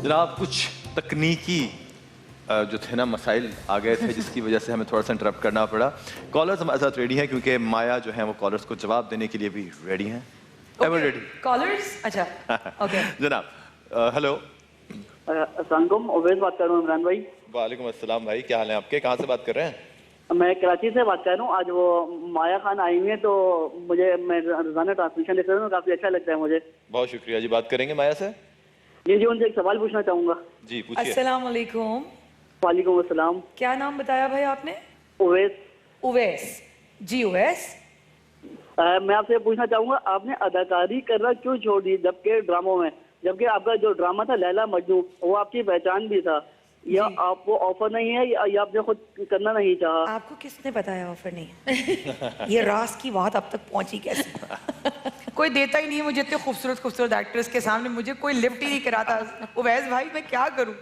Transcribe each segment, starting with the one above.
جناب کچھ تکنیکی جو تھے نا مسائل آ گئے تھے جس کی وجہ سے ہمیں تھوڑا سا انٹرپٹ کرنا پڑا. کالرز ہمارے ساتھ ریڈی ہیں کیونکہ مایا جو ہیں وہ کالرز کو جواب دینے کے لیے بھی ریڈی ہیں. Ever ready collars? اچھا اوکے جناب. ہیلو السلام علیکم، اویس بات کر رہا ہوں عمران بھائی. وعلیکم السلام بھائی، کیا حال ہے آپ کے؟ کہاں سے بات کر رہے ہیں؟ میں کراچی سے بات کر رہا ہوں. آج وہ مایا خان آئی ہوئی ہیں تو میں روزانہ ٹرانسمیشن دیکھ رہا ہوں، کافی اچھا لگتا ہے مجھے. بہت شکریہ جی. بات کریں گے مایا سے؟ جی ان سے ایک سوال پوچھنا چاہوں گا. جی پوچھیے. السلام علیکم. وعلیکم السلام. کیا نام بتایا بھائی آپ نے؟ اویس. اویس جی. اویس میں آپ سے پوچھنا چاہوں گا، آپ نے اداکاری کرنا کیوں چھوڑ دی جبکہ ڈراموں میں، جبکہ آپ کا جو ڈرامہ تھا لیلا مجنو وہ آپ کی پہچان بھی تھا؟ یا آپ کو آفر نہیں ہے یا آپ نے خود کرنا نہیں چاہا؟ آپ کو کس نے بتایا آفر نہیں؟ یہ راز کی بات اب تک پہنچی کیسے؟ کوئی دیتا ہی نہیں مجھے اتنے خوبصورت خوبصورت ایکٹرز کے سامنے، مجھے کوئی لفٹ ہی نہیں کراتا. اویس بھائی میں کیا کروں؟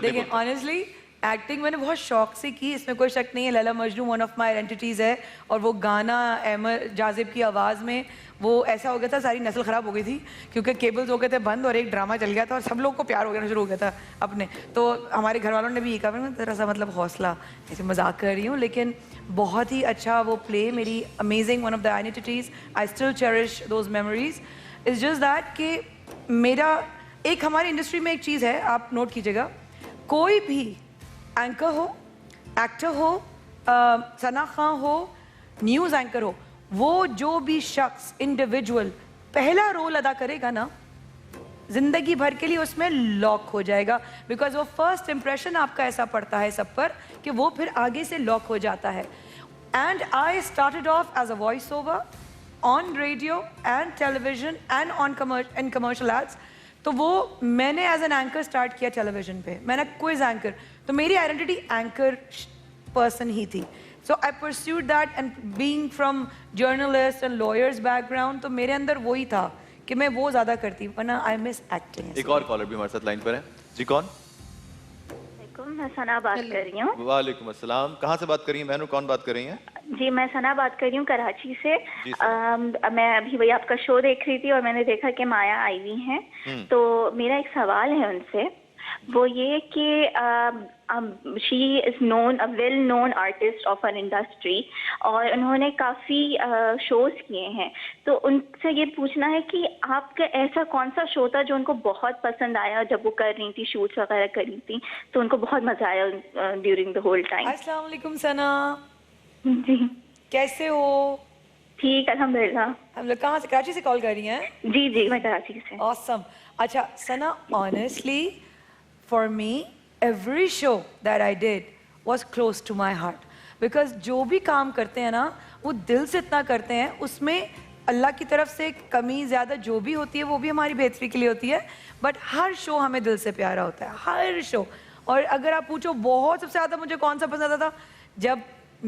دیکھیں آنیسٹلی ایکٹنگ میں نے بہت شوق سے کی، اس میں کوئی شک نہیں ہے. لیلا مجنو ون آف مائی آئیڈینٹیز ہے، اور وہ گانا احمد جاذب کی آواز میں وہ ایسا ہو گیا تھا، ساری نسل خراب ہو گئی تھی کیونکہ کیبلز ہو گئے تھے بند اور ایک ڈرامہ چل گیا تھا اور سب لوگوں کو پیار ہو گیا شروع ہو گیا تھا اپنے. تو ہمارے گھر والوں نے بھی یہ کہا ذرا سا مطلب حوصلہ، ایسے مذاق کر رہی ہوں، لیکن بہت ہی اچھا وہ پلے، میری amazing one of the identities. I still cherish those memories. It's just that کہ میرا ایک ہماری انڈسٹری میں ایک چیز ہے، آپ نوٹ کیجیے گا، کوئی بھی اینکر ہو، ایکٹر ہو، ثنا خان ہو، نیوز اینکر ہو، وہ جو بھی شخص انڈیویجول پہلا رول ادا کرے گا نا زندگی بھر کے لیے اس میں لاک ہو جائے گا، بیکاز وہ فرسٹ امپریشن آپ کا ایسا پڑتا ہے سب پر کہ وہ پھر آگے سے لاک ہو جاتا ہے. And I started off as a voice over on radio and television and on commercial ads. تو وہ میں نے ایز این اینکر اسٹارٹ کیا ٹیلی ویژن پہ، میں نے کوئز اینکر، تو میری آئیڈینٹی اینکر پرسن ہی تھی. So I perceived that and being from journalist and lawyers background, تو میرے اندر وہی تھا کہ میں وہ زیادہ کرتی، ورنہ آئی مس ایکٹنگ. ایک اور کالر بھی ہمارے ساتھ لائن پر ہے. جی کون؟ میں ثنا بات کر رہی ہوں. وعلیکم السلام. کہاں سے بات کر رہی ہیں بہنوں؟ کون بات کر رہی ہیں؟ جی میں ثنا بات کر رہی ہوں کراچی سے. میں ابھی وہی آپ کا شو دیکھ رہی تھی اور میں نے دیکھا کہ مایا آئی ہوئی ہیں، تو میرا ایک سوال ہے ان سے، وہ یہ کہ she is known a well known artist of an industry, اور انہوں نے کافی شوز کیے ہیں. تو ان سے یہ پوچھنا ہے کہ آپ کا ایسا کون سا شو تھا جو ان کو بہت پسند آیا جب وہ کر رہی تھی، شوٹس وغیرہ کر رہی تھی، تو ان کو بہت مزہ آیا ڈیورنگ دا ہول ٹائم. السلام علیکم ثنا. جی کیسے ہو؟ ٹھیک الحمد للہ. ہم لوگ کہاں سے؟ کراچی سے کال کر رہی ہیں؟ جی جی میں کراچی سے. Awesome. اچھا ثنا، honestly for me every show that I did was close to my heart because جو بھی کام کرتے ہیں نا وہ دل سے اتنا کرتے ہیں، اس میں اللہ کی طرف سے کمی زیادہ جو بھی ہوتی ہے وہ بھی ہماری بہتری کے لیے ہوتی ہے، بٹ ہر شو ہمیں دل سے پیارا ہوتا ہے، ہر شو. اور اگر آپ پوچھو بہت سب سے زیادہ مجھے کون سا پسند آتا تھا، جب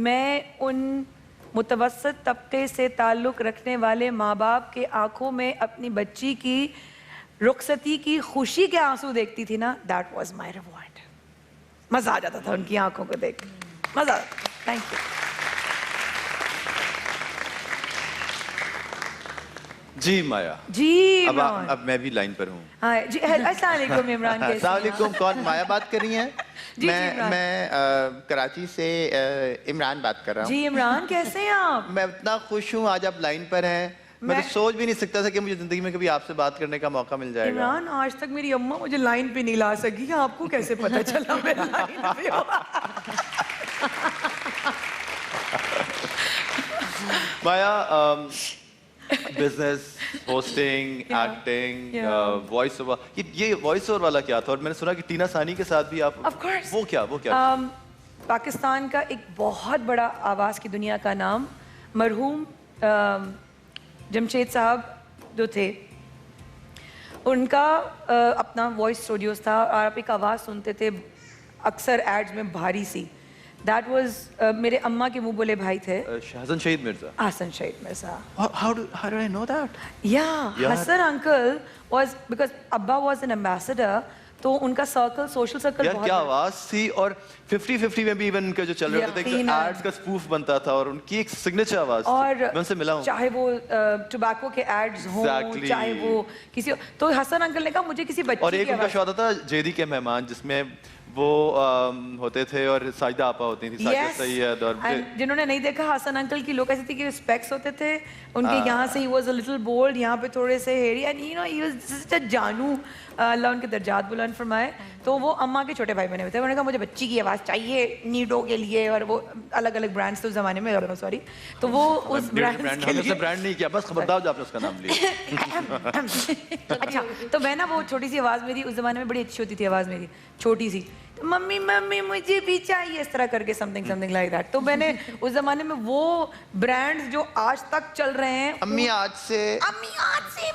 میں ان متوسط طبقے سے تعلق رکھنے والے ماں باپ کے آنکھوں میں اپنی بچی کی رخصتی کی خوشی کے آنسو دیکھتی تھی نا، دیٹ واز مائی ریوارڈ. مزہ آ جاتا تھا ان کی آنکھوں کو دیکھ، مزہ آتا. Thank you. جی مایا. جی اب میں بھی لائن پر ہوں. ہاں جی. السلام علیکم عمران. السلام علیکم. کون؟ مایا بات کر رہی ہیں؟ جی میں کراچی سے عمران بات کر رہا ہوں. جی عمران کیسے ہیں آپ؟ میں اتنا خوش ہوں آج آپ لائن پر ہیں. میں تو سوچ بھی نہیں سکتا تھا کہ مجھے زندگی میں کبھی آپ سے بات کرنے کا موقع مل جائے گا. عمران آج تک میری اماں مجھے لائن پہ نہیں لا سکی، آپ کو کیسے پتا چلا میں لائن پہ ہوں؟ Maya business, hosting, acting, voice over, یہ وائس اوور والا کیا تھا؟ اور میں نے سنا کہ ٹینا ثانی کے ساتھ بھی آپ، وہ کیا پاکستان کا ایک بہت بڑا آواز کی دنیا کا نام مرحوم جمشید صاحب جو تھے، ان کا اپنا وائس اسٹوڈیوز تھا اور آپ ایک آواز سنتے تھے اکثر ایڈز میں بھاری سی. دیٹ واز میرے اماں کے منہ بولے بھائی تھے، حسن شہید مرزا. حسن شہید Mirza. How do I know that? Yeah, Hassan uncle was, because Abba was an ambassador, تو ان کا سرکل سوشل سرکل یار بہت کیا آواز تھی, اور 50-50 میں بھی ایون ان کا جو چل رہے ہوتے تھے ایڈز کا اسپوف بنتا تھا, اور ان کی ایک سگنیچر آواز تھی. اور میں ان سے ملا ہوں, چاہے وہ ٹوبیکو کے ایڈز ہوں, چاہے وہ کسی, تو حسن انکل نے کہا مجھے کسی بچی کی اور ایک ان کا شو آتا تھا جیدی کے مہمان, جس میں وہ ہوتے تھے اور ساجدہ آپا ہوتی تھی, ساجدہ سید, اور جنہوں نے نہیں دیکھا حسن انکل کی لوگ ایسی تھی کہ اسپیکس ہوتے تھے ان کے, یہاں سے ہی واز اے لٹل بولڈ, یہاں پہ تھوڑے سے hairy, and you know he was just a جانو, اللہ ان کے درجات بلند فرمائے. تو وہ اماں کے چھوٹے بھائی بنے ہوئے تھے, انہوں نے کہا مجھے بچی کی آواز چاہیے نیڈو کے لیے, اور وہ الگ الگ برانڈس تھے اس زمانے میں, سوری, تو وہ اس برانڈ کے لیے برانڈ نہیں کیا, بس خبردار جو آپ نے اس کا نام لیا. اچھا, تو میں نا وہ چھوٹی سی آواز میری اس زمانے میں بڑی اچھی ہوتی تھی آواز میری, چھوٹی سی, ممی ممی مجھے بھی چاہیے, اس طرح کر کے سمتھنگ لائک دیٹ. تو میں نے اس زمانے میں وہ برانڈز جو آج تک چل رہے ہیں, امی آج سے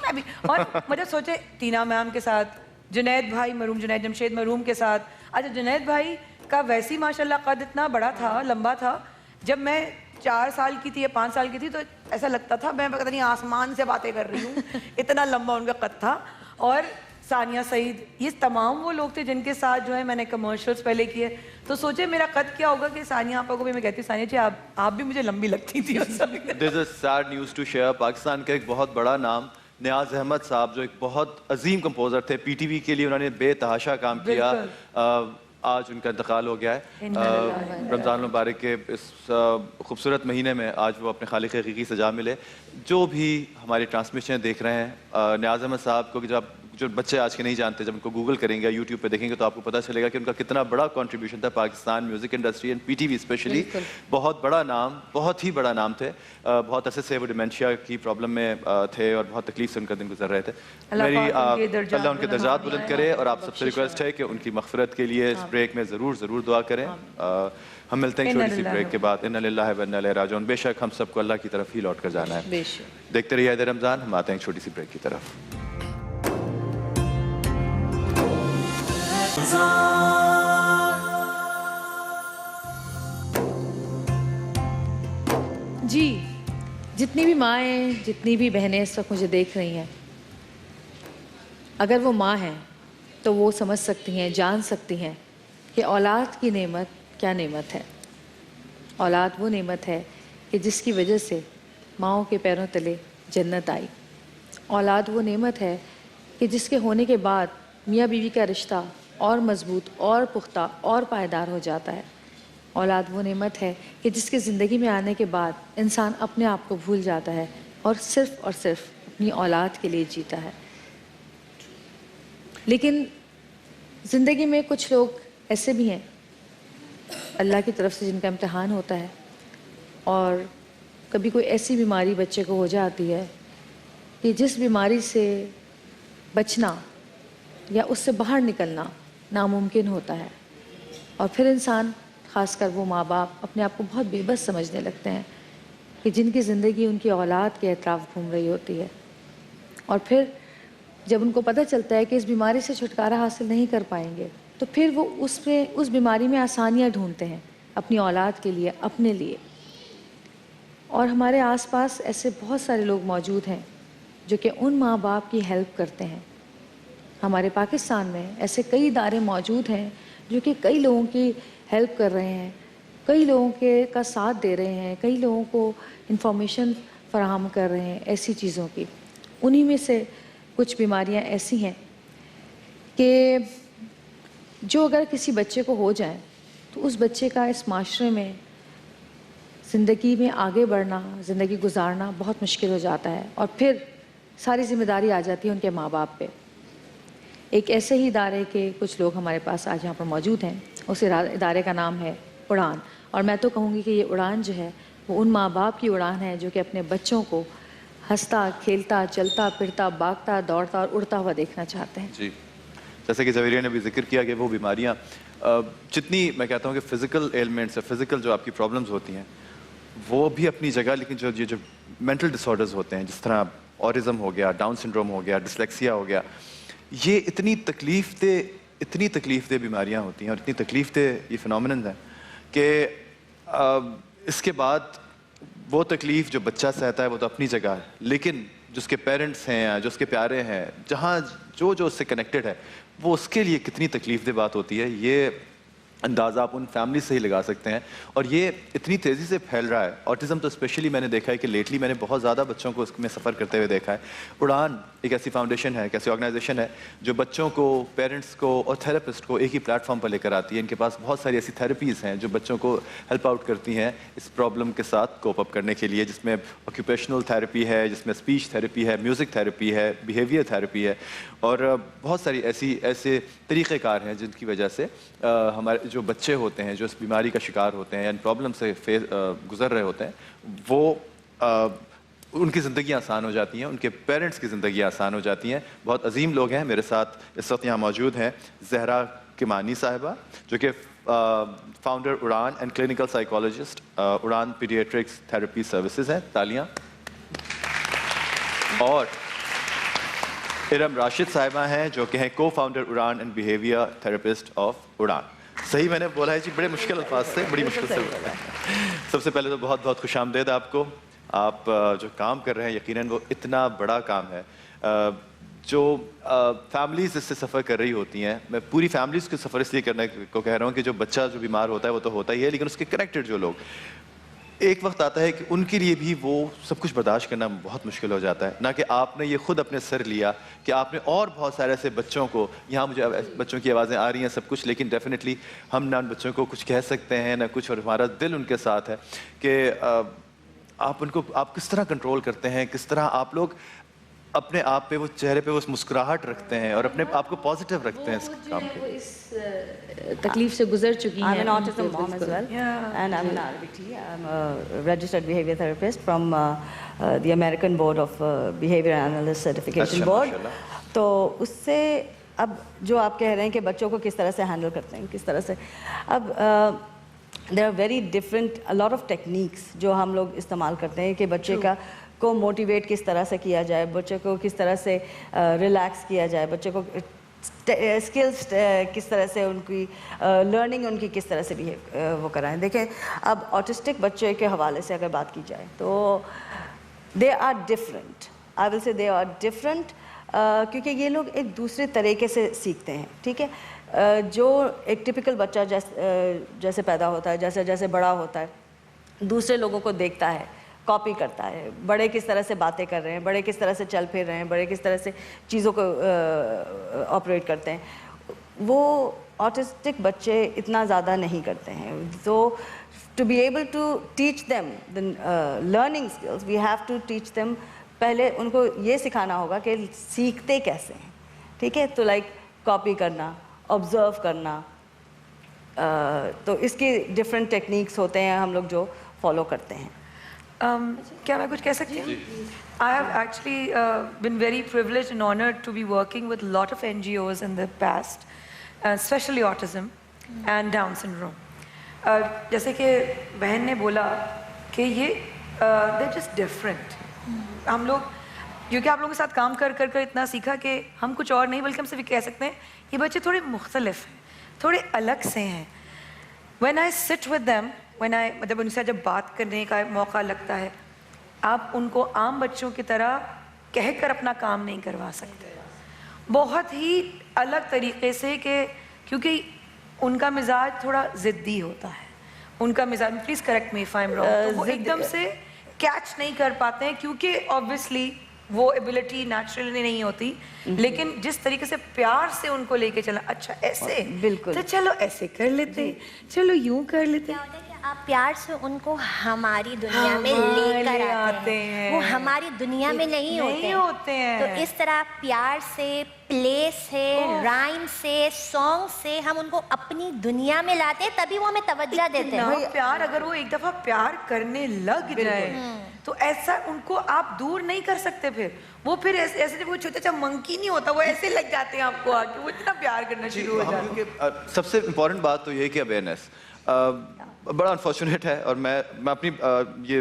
میں بھی, اور مجھے سوچے ٹینا میم کے ساتھ, جنید بھائی مرحوم جنید جمشید مرحوم کے ساتھ. اچھا, جنید بھائی کا ویسی ماشاء اللہ قد اتنا بڑا تھا, لمبا تھا, جب میں 4 سال کی تھی یا 5 سال کی تھی تو ایسا لگتا تھا میں پتہ نہیں آسمان سے باتیں کر رہی ہوں, اتنا لمبا ان کا قد تھا. اور ثانیہ سعید, یہ تمام وہ لوگ تھے جن کے ساتھ جو ہے میں نے کمرشلس پہلے کیے. تو سوچے میرا قد کیا ہوگا کہ ثانیہ آپا کو بھی میں کہتی ہوں, ثانیہ جی آپ بھی مجھے لمبی لگتی تھی. There's a sad news to share. Pakistan کا ایک بہت بڑا نام نیاز احمد صاحب, جو ایک بہت عظیم کمپوزر تھے, پی ٹی وی کے لیے انہوں نے بے تحاشا کام کیا, آج ان کا انتقال ہو گیا ہے. رمضان المبارک کے اس خوبصورت مہینے میں آج وہ اپنے خالق حقیقی سے جا ملے. جو بھی ہماری ٹرانسمیشن دیکھ رہے ہیں, نیاز احمد صاحب کو, جو بچے آج کے نہیں جانتے, جب ان کو گوگل کریں گے, یوٹیوب پہ دیکھیں گے تو آپ کو پتہ چلے گا کہ ان کا کتنا بڑا کنٹریبیوشن تھا Pakistan music industry and P T V specially. بہت بڑا نام, بہت ہی بڑا نام تھے. بہت عرصے سے وہ ڈیمینشیا کی پرابلم میں تھے اور بہت تکلیف سے ان کا دن گزر رہے تھے. اللہ ان کے درجات بلند کرے, اور آپ سب سے ریکویسٹ ہے کہ ان کی مغفرت کے لیے اس بریک میں ضرور دعا کریں. ہم ملتے ہیں چھوٹی سی بریک کے بعد. انا للہ و انا الیہ راجعون. بے شک ہم سب کو اللہ کی طرف ہی لوٹ کر جانا ہے. دیکھتے رہیے عید رمضان. ہم آتے ہیں چھوٹی سی بریک کی طرف. جی, جتنی بھی مائیں, جتنی بھی بہنیں اس وقت مجھے دیکھ رہی ہیں, اگر وہ ماں ہیں تو وہ سمجھ سکتی ہیں, جان سکتی ہیں کہ اولاد کی نعمت کیا نعمت ہے. اولاد وہ نعمت ہے کہ جس کی وجہ سے ماؤں کے پیروں تلے جنت آئی. اولاد وہ نعمت ہے کہ جس کے ہونے کے بعد میاں بیوی کا رشتہ اور مضبوط اور پختہ اور پائیدار ہو جاتا ہے. اولاد وہ نعمت ہے کہ جس کے زندگی میں آنے کے بعد انسان اپنے آپ کو بھول جاتا ہے اور صرف اپنی اولاد کے لیے جیتا ہے. لیکن زندگی میں کچھ لوگ ایسے بھی ہیں اللہ کی طرف سے جن کا امتحان ہوتا ہے, اور کبھی کوئی ایسی بیماری بچے کو ہو جاتی ہے کہ جس بیماری سے بچنا یا اس سے باہر نکلنا ناممکن ہوتا ہے. اور پھر انسان, خاص کر وہ ماں باپ, اپنے آپ کو بہت بے بس سمجھنے لگتے ہیں کہ جن کی زندگی ان کی اولاد کے اطراف گھوم رہی ہوتی ہے. اور پھر جب ان کو پتہ چلتا ہے کہ اس بیماری سے چھٹکارا حاصل نہیں کر پائیں گے, تو پھر وہ اس بیماری میں آسانیاں ڈھونڈتے ہیں اپنی اولاد کے لیے, اپنے لیے. اور ہمارے آس پاس ایسے بہت سارے لوگ موجود ہیں جو کہ ان ماں باپ کی ہیلپ کرتے ہیں. ہمارے پاکستان میں ایسے کئی ادارے موجود ہیں جو کہ کئی لوگوں کی ہیلپ کر رہے ہیں, کئی لوگوں کا ساتھ دے رہے ہیں, کئی لوگوں کو انفارمیشن فراہم کر رہے ہیں ایسی چیزوں کی. انہی میں سے کچھ بیماریاں ایسی ہیں کہ جو اگر کسی بچے کو ہو جائیں تو اس بچے کا اس معاشرے میں زندگی میں آگے بڑھنا, زندگی گزارنا بہت مشکل ہو جاتا ہے, اور پھر ساری ذمہ داری آ جاتی ہے ان کے ماں باپ پہ. ایک ایسے ہی ادارے کے کچھ لوگ ہمارے پاس آج یہاں پر موجود ہیں. اس ادارے کا نام ہے اڑان, اور میں تو کہوں گی کہ یہ اڑان جو ہے وہ ان ماں باپ کی اڑان ہے جو کہ اپنے بچوں کو ہنستا, کھیلتا, چلتا, پھرتا, بھاگتا, دوڑتا اور اڑتا ہوا دیکھنا چاہتے ہیں. جی, جیسے کہ زویریہ نے بھی ذکر کیا کہ وہ بیماریاں جتنی, میں کہتا ہوں کہ فزیکل ایلمنٹس, فزیکل جو آپ کی پرابلمز ہوتی ہیں وہ بھی اپنی جگہ, لیکن جو مینٹل ڈس آرڈرز ہوتے ہیں, جس طرح اوٹزم ہو گیا, ڈاؤن سنڈروم ہو گیا, ڈسلیکسیا ہو گیا, یہ اتنی تکلیف دہ بیماریاں ہوتی ہیں اور اتنی تکلیف دہ یہ فنومیننز ہیں کہ اس کے بعد وہ تکلیف جو بچہ سہتا ہے وہ تو اپنی جگہ ہے, لیکن جو اس کے پیرنٹس ہیں, جو اس کے پیارے ہیں, جہاں جو اس سے کنیکٹڈ ہے, وہ اس کے لیے کتنی تکلیف دہ بات ہوتی ہے, یہ اندازہ آپ ان فیملی سے ہی لگا سکتے ہیں. اور یہ اتنی تیزی سے پھیل رہا ہے. آٹزم تو اسپیشلی میں نے دیکھا ہے کہ لیٹلی میں نے بہت زیادہ بچوں کو اس میں سفر کرتے ہوئے دیکھا ہے. اڑان ایک ایسی فاؤنڈیشن ہے, ایک ایسی آرگنائزیشن ہے جو بچوں کو, پیرنٹس کو اور تھراپسٹ کو ایک ہی پلیٹ فارم پر لے کر آتی ہے. ان کے پاس بہت ساری ایسی تھراپیز ہیں جو بچوں کو ہیلپ آؤٹ کرتی ہیں اس پرابلم کے ساتھ کوپ اپ کرنے کے لیے, جس میں آکیوپیشنل تھراپی ہے, جس میں اسپیچ تھراپی ہے, میوزک تھراپی ہے, بیہیویئر تھراپی ہے, اور بہت ساری ایسے طریقہ کار ہیں جن کی وجہ سے ہمارے جو بچے ہوتے ہیں جو اس بیماری کا شکار ہوتے ہیں یا ان پرابلم سے گزر رہے ہوتے ہیں, وہ ان کی زندگیاں آسان ہو جاتی ہیں, ان کے پیرنٹس کی زندگیاں آسان ہو جاتی ہیں. بہت عظیم لوگ ہیں میرے ساتھ اس وقت یہاں موجود ہیں. زہرا کمانی صاحبہ جو کہ founder Udaan and clinical psychologist Udaan paediatrics therapy services ہیں, تالیاں. اور ارم راشد صاحبہ ہیں جو کہ ہیں کو founder Udaan and behaviour therapist of Udaan. صحیح میں نے بولا ہے جی, بڑے مشکل الفاظ سے, بڑی مشکل سے بولا ہے. سب سے پہلے تو بہت بہت خوش آمدید آپ کو. آپ جو کام کر رہے ہیں یقیناً وہ اتنا بڑا کام ہے. جو فیملیز اس سے سفر کر رہی ہوتی ہیں, میں پوری فیملیز کو سفر اس لیے کرنے کو کہہ رہا ہوں کہ جو بچہ جو بیمار ہوتا ہے وہ تو ہوتا ہی ہے, لیکن اس کے کنیکٹڈ جو لوگ, ایک وقت آتا ہے کہ ان کے لیے بھی وہ سب کچھ برداشت کرنا بہت مشکل ہو جاتا ہے. نہ کہ آپ نے یہ خود اپنے سر لیا کہ آپ نے اور بہت سارے ایسے بچوں کو, یہاں مجھے بچوں کی آوازیں آ رہی ہیں سب کچھ, لیکن ڈیفینیٹلی ہم نہ ان بچوں کو کچھ کہہ سکتے ہیں نہ کچھ, اور ہمارا دل ان کے ساتھ ہے کہ آپ کس طرح کنٹرول کرتے ہیں, کس طرح آپ لوگ اپنے آپ پہ وہ چہرے پہ وہ مسکراہٹ رکھتے ہیں اور اپنے آپ کو پازیٹیو رکھتے ہیں اس کام کے. وہ اس تکلیف سے گزر چکی ہیں. I'm an autism mom as well, and I'm an RBT. I'm a registered behavior therapist from the American Board of Behavior Analyst Certification Board. تو اس سے اب جو آپ کہہ رہے ہیں کہ بچوں کو کس طرح سے ہینڈل کرتے ہیں, کس طرح سے, اب there are very different, a lot of techniques جو ہم لوگ استعمال کرتے ہیں کہ بچے کو موٹیویٹ کس طرح سے کیا جائے, بچے کو کس طرح سے ریلیکس کیا جائے, بچے کو اسکلس کس طرح سے, ان کی لرننگ ان کی کس طرح سے وہ کرائیں. دیکھیں اب آٹسٹک بچے کے حوالے سے اگر بات کی جائے تو دے آر ڈفرینٹ, آئی ول سے دے آر ڈفرینٹ, کیونکہ یہ لوگ ایک دوسرے طریقے سے سیکھتے ہیں. ٹھیک ہے, جو ایک ٹپکل بچہ جیسے پیدا ہوتا ہے, جیسے جیسے بڑا ہوتا ہے, دوسرے لوگوں کو دیکھتا ہے, کاپی کرتا ہے, بڑے کس طرح سے باتیں کر رہے ہیں, بڑے کس طرح سے چل پھر رہے ہیں, بڑے کس طرح سے چیزوں کو آپریٹ کرتے ہیں, وہ آٹسٹک بچے اتنا زیادہ نہیں کرتے ہیں. تو to be able to teach them learning skills we have to teach them, پہلے ان کو یہ سکھانا ہوگا کہ سیکھتے کیسے ہیں. ٹھیک ہے, تو لائک کاپی کرنا, آبزرو کرنا, تو اس کی ڈفرینٹ ٹیکنیکس ہوتے ہیں ہم لوگ جو فالو کرتے ہیں. کیا میں کچھ کہہ سکتی ہوں؟ I have actually been very privileged and honored to be working with a lot of NGOs in the past, especially autism and Down syndrome. جیسے کہ بہن نے بولا کہ یہ they're just different. ہم لوگ کیونکہ آپ لوگوں کے ساتھ کام کر کر اتنا سیکھا کہ ہم کچھ اور نہیں بلکہ ہم صرف کہہ سکتے ہیں یہ بچے تھوڑے مختلف ہیں, تھوڑے الگ سے ہیں. when I sit with them, مطلب ان سے جب بات کرنے کا موقع لگتا ہے, آپ ان کو عام بچوں کی طرح کہہ کر اپنا کام نہیں کروا سکتے, بہت ہی الگ طریقے سے, کہ کیونکہ ان کا مزاج تھوڑا ضدی ہوتا ہے. ان کا مزاج, please correct me if I am wrong, وہ ایک دم سے کیچ نہیں کر پاتے ہیں کیونکہ آبویسلی وہ ایبلٹی نیچرلی نہیں ہوتی, لیکن جس طریقے سے پیار سے ان کو لے کے چلا, اچھا ایسے بالکل, تو چلو ایسے کر لیتے, چلو یوں کر لیتے. آپ پیار سے ان کو ہماری دنیا میں لے کر آتے ہیں, وہ ہماری دنیا میں نہیں ہوتے ہیں. تو اس طرح پیار سے, پلے سے, رائم سے, سانگ سے ہم ان کو اپنی دنیا میں لاتے ہیں, تبھی وہ ہمیں توجہ دیتے ہیں. پیار اگر وہ ایک دفعہ پیار کرنے لگ جائے تو ایسا ان کو آپ دور نہیں کر سکتے. پھر وہ پھر ایسے وہ چھوٹا سا منکی نہیں ہوتا, وہ ایسے لگ جاتے ہیں آپ کو آ کے, وہ اتنا پیار کرنا شروع ہو جاتے ہیں. سب سے امپورٹنٹ بات تو یہ ہے کہ اویئرنیس بڑا انفارچونیٹ ہے, اور میں اپنی یہ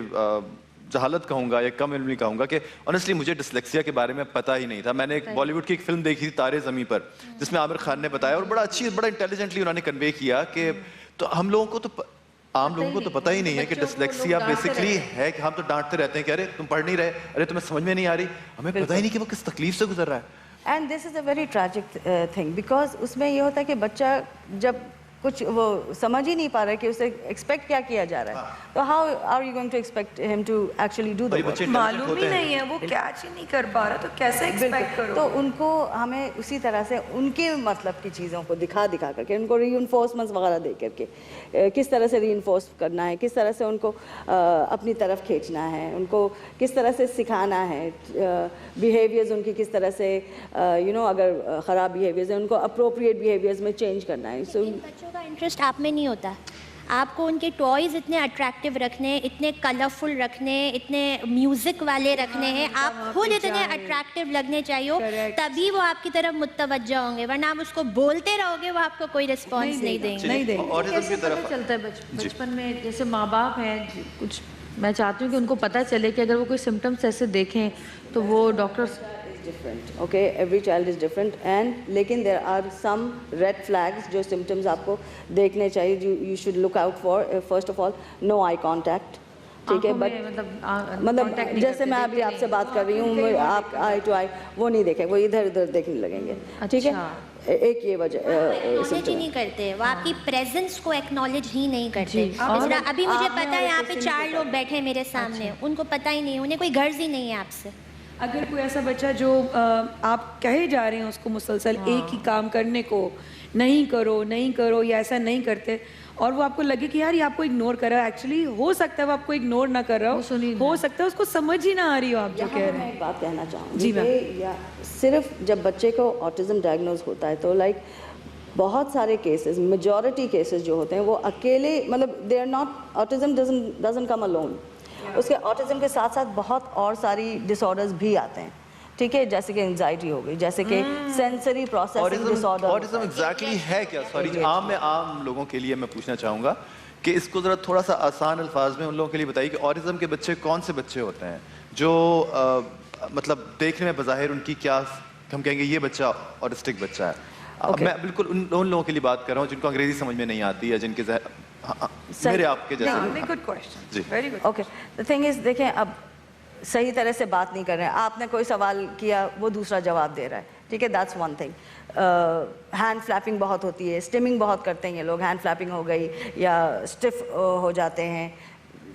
جہالت کہوں گا یا کم علمی کہوں گا کہ آنیسٹلی مجھے ڈسلیکسیا کے بارے میں پتہ ہی نہیں تھا. میں نے ایک بالی ووڈ کی ایک فلم دیکھی تھی تارے زمیں پر, جس میں عامر خان نے بتایا, اور بڑا انٹیلیجنٹلی انہوں نے کنوے کیا کہ تو ہم لوگوں کو تو عام لوگوں کو تو پتہ ہی نہیں ہے کہ ڈسلیکسیا بیسکلی ہے کہ ہم تو ڈانٹتے رہتے ہیں کہ ارے تم پڑھ نہیں رہے, ارے تمہیں سمجھ میں نہیں آ رہی, ہمیں پتہ ہی نہیں کہ وہ کس تکلیف سے گزر رہا ہے. And this is a very tragic thing, because اس میں یہ ہوتا ہے کہ بچہ جب کچھ وہ سمجھ ہی نہیں پا رہا ہے کہ اسے ایکسپیکٹ کیا کیا جا رہا ہے, تو how are you going to expect ہم to actually do the work. معلوم ہی نہیں ہے, وہ کیچ ہی نہیں کر پا رہا, تو کیسے ایکسپیکٹ کرو. تو ان کو ہمیں اسی طرح سے ان کے مطلب کی چیزوں کو دکھا کر کے, ان کو ری انفورسمنٹس وغیرہ دے کر کے کس طرح سے ری انفورس کرنا ہے, کس طرح سے ان کو اپنی طرف کھینچنا ہے, ان کو کس طرح سے سکھانا ہے, بیہیویئرز ان کی کس طرح سے اگر خراب بیہیویئرز ہیں ان کو اپروپریٹ بیہیویئرز میں چینج کرنا ہے. سو بچوں کا انٹرسٹ آپ میں نہیں ہوتا, آپ کو ان کے ٹوائز اتنے اٹریکٹیو رکھنے, اتنے کلرفل رکھنے, اتنے میوزک والے رکھنے ہیں, آپ خود اتنے اٹریکٹیو لگنے چاہیے, تبھی وہ آپ کی طرف متوجہ ہوں گے, ورنہ آپ اس کو بولتے رہو گے وہ آپ کو کوئی رسپانس نہیں دیں گے. اور کیسے پتہ چلتا ہے بچپن میں, جیسے ماں باپ ہیں کچھ, میں چاہتی ہوں کہ ان کو پتہ چلے کہ اگر وہ کوئی سمٹمس ایسے دیکھیں تو وہ doctor different, okay, every child is different, and لیکن there are some red flags جو symptoms آپ کو دیکھنے چاہیے, you should look out for. First of all, no eye contact, ٹھیک ہے, مطلب جیسے میں ابھی آپ سے بات کر رہی ہوں, آپ آئی ٹو آئی وہ نہیں دیکھیں, وہ ادھر ادھر دیکھنے لگیں گے, ٹھیک ہے. ایک یہ وجہ ایکنالج ہی نہیں کرتے, وہ آپ کی پریزنس کو ایکنالج ہی نہیں کرتے. ابھی مجھے پتا ہے یہاں پہ 4 لوگ بیٹھے میرے سامنے, ان کو پتہ ہی نہیں, انہیں کوئی غرض ہی نہیں ہے آپ سے. اگر کوئی ایسا بچہ جو آپ کہے جا رہے ہیں اس کو مسلسل ایک ہی کام کرنے کو, نہیں کرو نہیں کرو یا ایسا نہیں کرتے, اور وہ آپ کو لگے کہ یار یہ آپ کو اگنور کر رہا ہے, ایکچولی ہو سکتا ہے وہ آپ کو اگنور نہ کر رہا ہو سکتا ہے اس کو سمجھ ہی نہ آ رہی ہو آپ جو کہہ رہے ہیں. میں ایک بات کہنا چاہوں گی کہ صرف جب بچے کو آٹزم ڈائگنوز ہوتا ہے تو لائک بہت سارے کیسز, میجورٹی کیسز جو ہوتے ہیں وہ اکیلے, مطلب they are not, autism doesn't come alone, اس کے آٹزم کے ساتھ ساتھ بہت اور ساری ڈس آرڈرز بھی آتے ہیں, ٹھیک ہے, جیسے کہ انزائٹی ہو گئی, جیسے کہ سینسری پروسیسنگ ڈس آرڈر. آٹزم ایگزیکٹلی ہے کیا؟ سوری, عام لوگوں کے لیے میں پوچھنا چاہوں گا کہ اس کو ذرا تھوڑا سا آسان الفاظ میں ان لوگوں کے لیے بتائیے کہ آٹزم کے بچے کون سے بچے ہوتے ہیں جو مطلب دیکھنے میں بظاہر ان کی کیا ہم کہیں گے یہ بچہ آٹسٹک بچہ ہے. میں بالکل ان لوگوں کے لیے بات کر رہا ہوں جن کو انگریزی سمجھ میں نہیں آتی ہے, جن کے میرے آپ کے جیسے. گڈ کوسچن, جی very good. Okay, the thing is, دیکھیں اب صحیح طرح سے بات نہیں کر رہے ہیں, آپ نے کوئی سوال کیا وہ دوسرا جواب دے رہا ہے, ٹھیک ہے, دیٹس ون تھنگ. ہینڈ فلیپنگ بہت ہوتی ہے, اسٹمنگ بہت کرتے ہیں یہ لوگ, ہینڈ فلیپنگ ہو گئی یا اسٹف ہو جاتے ہیں,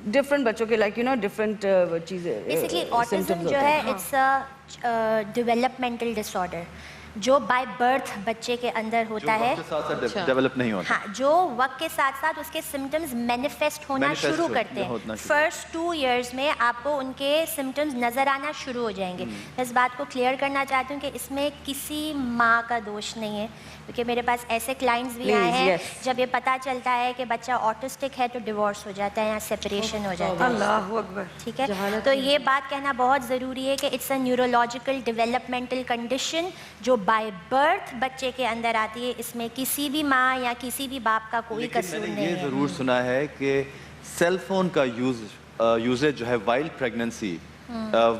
ڈفرینٹ بچوں کے لائک ڈفرینٹ چیزیں. بیسکلی آٹزم جو ہے it's a developmental disorder جو بائی برتھ بچے کے اندر ہوتا ہے, ڈیولپ نہیں ہوتا, ہاں, جو وقت کے ساتھ ساتھ اس کے سمٹمز مینیفیسٹ ہونا شروع کرتے ہیں. فرسٹ 2 ایئرز میں آپ کو ان کے سمٹمز نظر آنا شروع ہو جائیں گے. میں اس بات کو کلیئر کرنا چاہتی ہوں کہ اس میں کسی ماں کا دوش نہیں ہے, کیونکہ میرے پاس ایسے کلائنٹس بھی آئے ہیں جب یہ پتہ چلتا ہے کہ بچہ آٹسٹک ہے تو ڈیورس ہو جاتا ہے یا سیپریشن ہو جاتا ہے. اللہ اکبر. ٹھیک ہے, تو یہ بات کہنا بہت ضروری ہے کہ it's a neurological developmental condition جو بائی برتھ بچے کے اندر آتی ہے. اس میں کسی بھی ماں یا کسی بھی باپ کا کوئی قصور نہیں ہے. یہ ضرور سنا ہے کہ سیل فون کا یوزیج جو ہے وائل پریگننسی,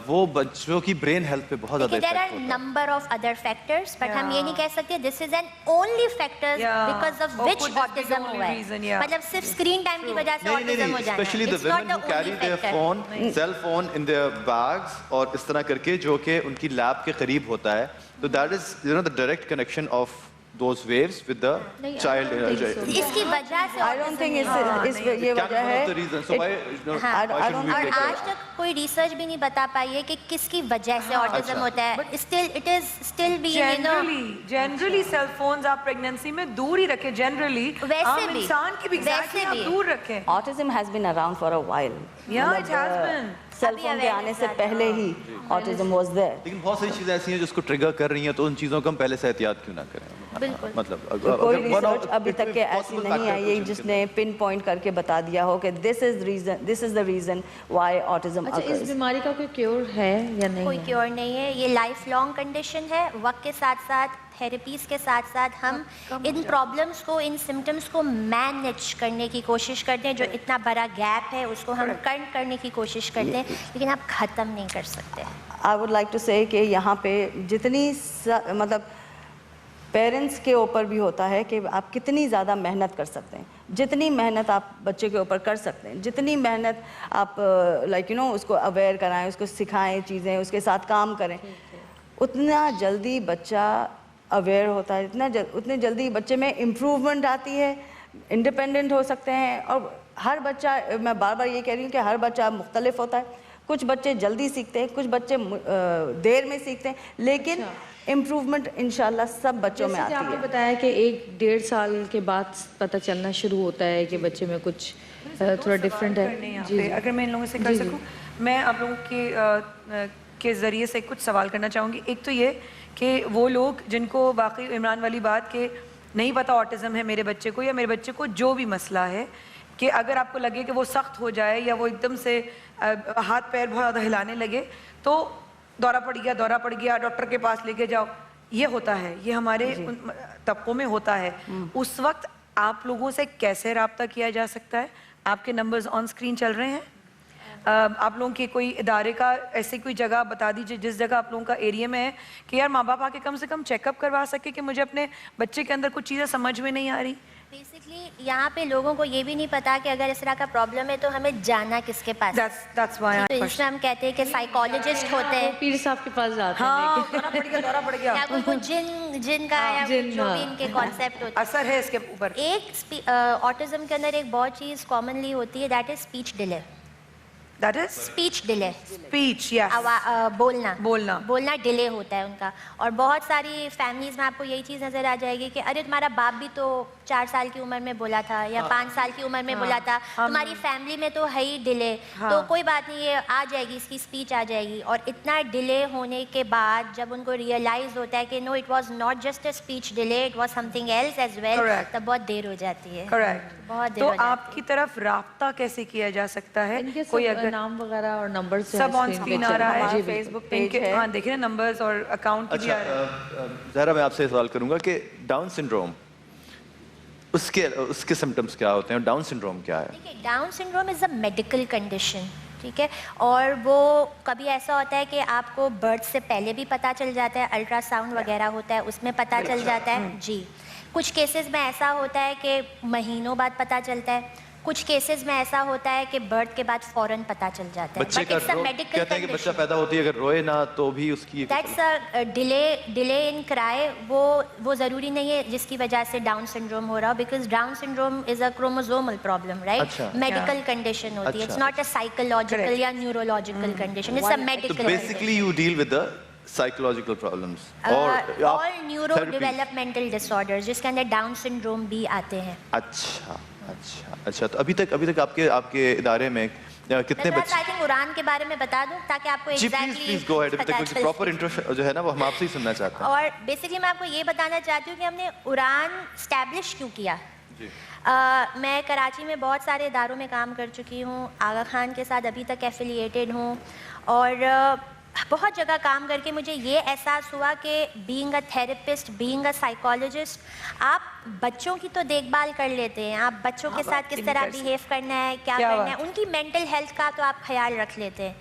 وہ بچوں کی برین ہیلتھ پہ بہت زیادہ there are number of other factors, but ہم یہ نہیں کہہ سکتے this is an only factor because of which autism ہوا ہے. مطلب صرف اسکرین ٹائم کی وجہ سے autism ہو جانا ہے. Especially the women who carry their phone, cell phone in their bags اور اس طرح کر کے جو کہ ان کی لیب کے قریب ہوتا ہے, تو that is the direct connection of those waves with the child. اس کی وجہ سے I don't think اس یہ وجہ ہے. اور آج تک کوئی ریسرچ بھی نہیں بتا پائی ہے کہ کس کی وجہ سے آٹزم ہوتا ہے. Still it is still being generally cell phones آپ pregnancy میں دور ہی رکھیں, generally عام انسان کی بھی exactly آپ دور رکھیں. Autism has been around for a while. Yeah, it has been. Cell phone کے آنے سے پہلے ہی آٹزم واز دیئر. لیکن بہت ساری چیزیں ایسی ہیں جو اس کو ٹریگر کر رہی ہیں, تو ان چیزوں کو ہم پہلے سے احتیاط کیوں نہ کریں. بالکل, مطلب کوئی ریسرچ ابھی تک کہ ایسی نہیں آئی ہے جس نے پن پوائنٹ کر کے بتا دیا ہو کہ this is the reason why autism occurs. اس بیماری کا کوئی کیور ہے یا نہیں؟ کوئی کیور نہیں ہے, یہ لائف لانگ کنڈیشن ہے. وقت کے ساتھ ساتھ تھیراپیز کے ساتھ ساتھ ہم ان پرابلمس کو, ان سمٹمس کو مینیج کرنے کی کوشش کرتے ہیں. جو اتنا بڑا گیپ ہے اس کو ہم کم کرنے کی کوشش کرتے ہیں, لیکن آپ ختم نہیں کر سکتے. آئی ووڈ لائک ٹو سے کہ یہاں پہ جتنی مطلب پیرنٹس کے اوپر بھی ہوتا ہے کہ آپ کتنی زیادہ محنت کر سکتے ہیں. جتنی محنت آپ بچے کے اوپر کر سکتے ہیں, جتنی محنت آپ لائک یو نو اس کو اویئر کرائیں, اس کو سکھائیں چیزیں, اس کے ساتھ کام کریں, اتنا جلدی بچہ اویئر ہوتا ہے, اتنے جلدی بچے میں امپروومنٹ آتی ہے, انڈیپینڈنٹ ہو سکتے ہیں. اور ہر بچہ, میں بار بار یہ کہہ رہی ہوں کہ ہر بچہ مختلف ہوتا ہے. کچھ بچے جلدی سیکھتے ہیں, کچھ بچے دیر میں سیکھتے ہیں, لیکن امپروومنٹ انشاءاللہ سب بچوں میں آتی ہے. آپ نے بتایا کہ 1-1.5 سال کے بعد پتہ چلنا شروع ہوتا ہے کہ بچے میں کچھ تھوڑا ڈفرینٹ ہے. جی, اگر میں ان لوگوں سے کر سکوں, میں آپ لوگوں کے ذریعے سے کچھ سوال کرنا چاہوں گی. ایک تو یہ کہ وہ لوگ جن کو واقعی عمران والی بات کہ نہیں پتہ آٹزم ہے میرے بچے کو, یا میرے بچے کو جو بھی مسئلہ ہے, کہ اگر آپ کو لگے کہ وہ سخت ہو جائے یا وہ ایک دم سے ہاتھ پیر بہت زیادہ ہلانے لگے تو دورہ پڑ گیا ڈاکٹر کے پاس لے کے جاؤ. یہ ہوتا ہے, یہ ہمارے طبقوں میں ہوتا ہے. اس وقت آپ لوگوں سے کیسے رابطہ کیا جا سکتا ہے؟ آپ کے نمبرز آن اسکرین چل رہے ہیں. آپ لوگوں کے کوئی ادارے کا ایسی کوئی جگہ بتا دیجئے جس جگہ آپ لوگوں کا ایریا میں ہے کہ یار ماں باپ آ کے کم سے کم چیک اپ کروا سکے کہ مجھے اپنے بچے کے اندر کچھ چیزیں سمجھ میں نہیں آ رہی. بیسکلی یہاں پہ لوگوں کو یہ بھی نہیں پتا کہ اگر اس طرح کا پرابلم ہے تو ہمیں جانا کس کے پاس. تو اس میں ہم کہتے ہیں کہ سائیکالوجسٹ ہوتے ہیں, پیر صاحب کے پاس جاتے ہیں, دورہ پڑ گیا, یا کوئی جن کا یا جو بھی ان کے کانسیپٹ ہوتے ہیں, اثر ہے اس کے اوپر. ایک آٹزم کے اندر ایک بہت چیز کامنلی ہوتی ہے, that is speech delay. Speech delay, بولنا ڈیلے ہوتا ہے ان کا. اور بہت ساری فیملیز میں آپ کو یہی چیز نظر آ جائے گی کہ ارے تمہارا باپ بھی تو 4 سال کی عمر میں بولا تھا یا 5 سال کی عمر میں بولا تھا, تمہاری فیملی میں تو ہے ہی ڈیلے, تو کوئی بات نہیں, یہ آ جائے گی, اس کی اسپیچ آ جائے گی. اور اتنا ڈیلے ہونے کے بعد جب ان کو ریئلائز ہوتا ہے کہ no it was not just a speech delay, it was something else as well, تب بہت دیر ہو جاتی ہے. بہت دیر. تو آپ کی طرف رابطہ کیسے کیا جا سکتا ہے؟ کوئی اگر نام وغیرہ اور نمبر سب آن اسکرین آ رہا ہے, فیس بک پیج کے, ہاں دیکھیں نا نمبرز اور اکاؤنٹ کی بھی آ رہا ہے. زہرا, میں آپ سے سوال کروں گا کہ ڈاؤن سنڈروم, اس کے سمپٹمز کیا ہوتے ہیں, اور ڈاؤن سنڈروم کیا ہے؟ دیکھیے, down syndrome is a medical condition, ٹھیک ہے, اور وہ کبھی ایسا ہوتا ہے کہ آپ کو برتھ سے پہلے بھی پتہ چل جاتا ہے, الٹرا ساؤنڈ وغیرہ ہوتا ہے اس میں پتہ چل جاتا ہے. جی, کچھ کیسز میں ایسا ہوتا ہے کہ مہینوں بعد پتہ چلتا ہے, کچھ کیسز میں ایسا ہوتا ہے کہ برتھ کے بعد فوراً پتہ چل جاتا ہے. بچے کا کہتے ہیں کہ بچہ پیدا ہوتی ہے اگر روئے نہ تو بھی اس کی دیٹس اے ڈیلے ان کرائے, وہ ضروری نہیں ہے جس کی وجہ سے ڈاؤن سنڈروم ہو رہا ہو, because Down syndrome is a chromosomal problem, right, medical condition ہوتی ہے, اٹس ناٹ اے سائیکولوجیکل یا neurological condition, it's a medical. Basically you deal with the psychological problems اور نیورو ڈیولپمنٹل ڈس آرڈرز جس کے اندر down syndrome بھی آتے ہیں. اچھا, تو ابھی تک آپ کے ادارے میں کتنے بچے؟ آئی تھنک قرآن کے بارے میں بتا دوں تاکہ آپ کو ایگزیکٹلی گو اہیڈ, ابھی تک پراپر انٹرو جو ہے نا وہ ہم آپ سے ہی سننا چاہتے ہیں. اور بیسکلی میں آپ کو یہ بتانا چاہتی ہوں کہ ہم نے قرآن اسٹیبلش کیوں کیا. میں کراچی میں بہت سارے اداروں میں کام کر چکی ہوں, آغا خان کے ساتھ ابھی تک ایفیلیٹڈ ہوں, اور بہت جگہ کام کر کے مجھے یہ احساس ہوا کہ being a therapist, being a psychologist, آپ بچوں کی تو دیکھ بھال کر لیتے ہیں, آپ بچوں کے ساتھ کس طرح بیہیو کرنا ہے, کیا کرنا ہے, ان کی مینٹل ہیلتھ کا تو آپ خیال رکھ لیتے ہیں,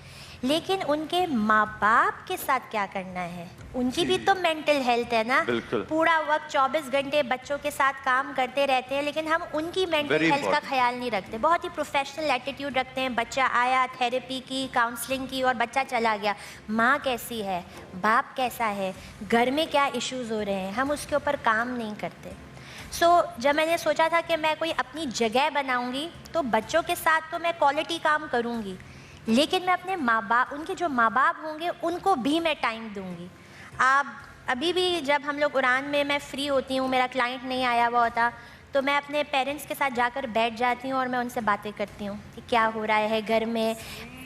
لیکن ان کے ماں باپ کے ساتھ کیا کرنا ہے, ان کی بھی تو مینٹل ہیلتھ ہے نا. پورا وقت 24 گھنٹے بچوں کے ساتھ کام کرتے رہتے ہیں, لیکن ہم ان کی مینٹل ہیلتھ کا خیال نہیں رکھتے. بہت ہی پروفیشنل ایٹیٹیوڈ رکھتے ہیں, بچہ آیا, تھیراپی کی, کاؤنسلنگ کی اور بچہ چلا گیا. ماں کیسی ہے, باپ کیسا ہے, گھر میں کیا ایشوز ہو رہے ہیں, ہم اس کے اوپر کام نہیں کرتے. جب میں نے سوچا تھا کہ میں کوئی اپنی جگہ بناؤں گی تو بچوں کے ساتھ تو میں کوالٹی کام کروں گی, لیکن میں اپنے ماں باپ, ان کے جو ماں باپ ہوں گے ان کو بھی میں ٹائم دوں گی. آپ ابھی بھی جب ہم لوگ قرآن میں فری ہوتی ہوں, میرا کلائنٹ نہیں آیا ہوا ہوتا, تو میں اپنے پیرنٹس کے ساتھ جا کر بیٹھ جاتی ہوں اور میں ان سے باتیں کرتی ہوں کہ کیا ہو رہا ہے گھر میں,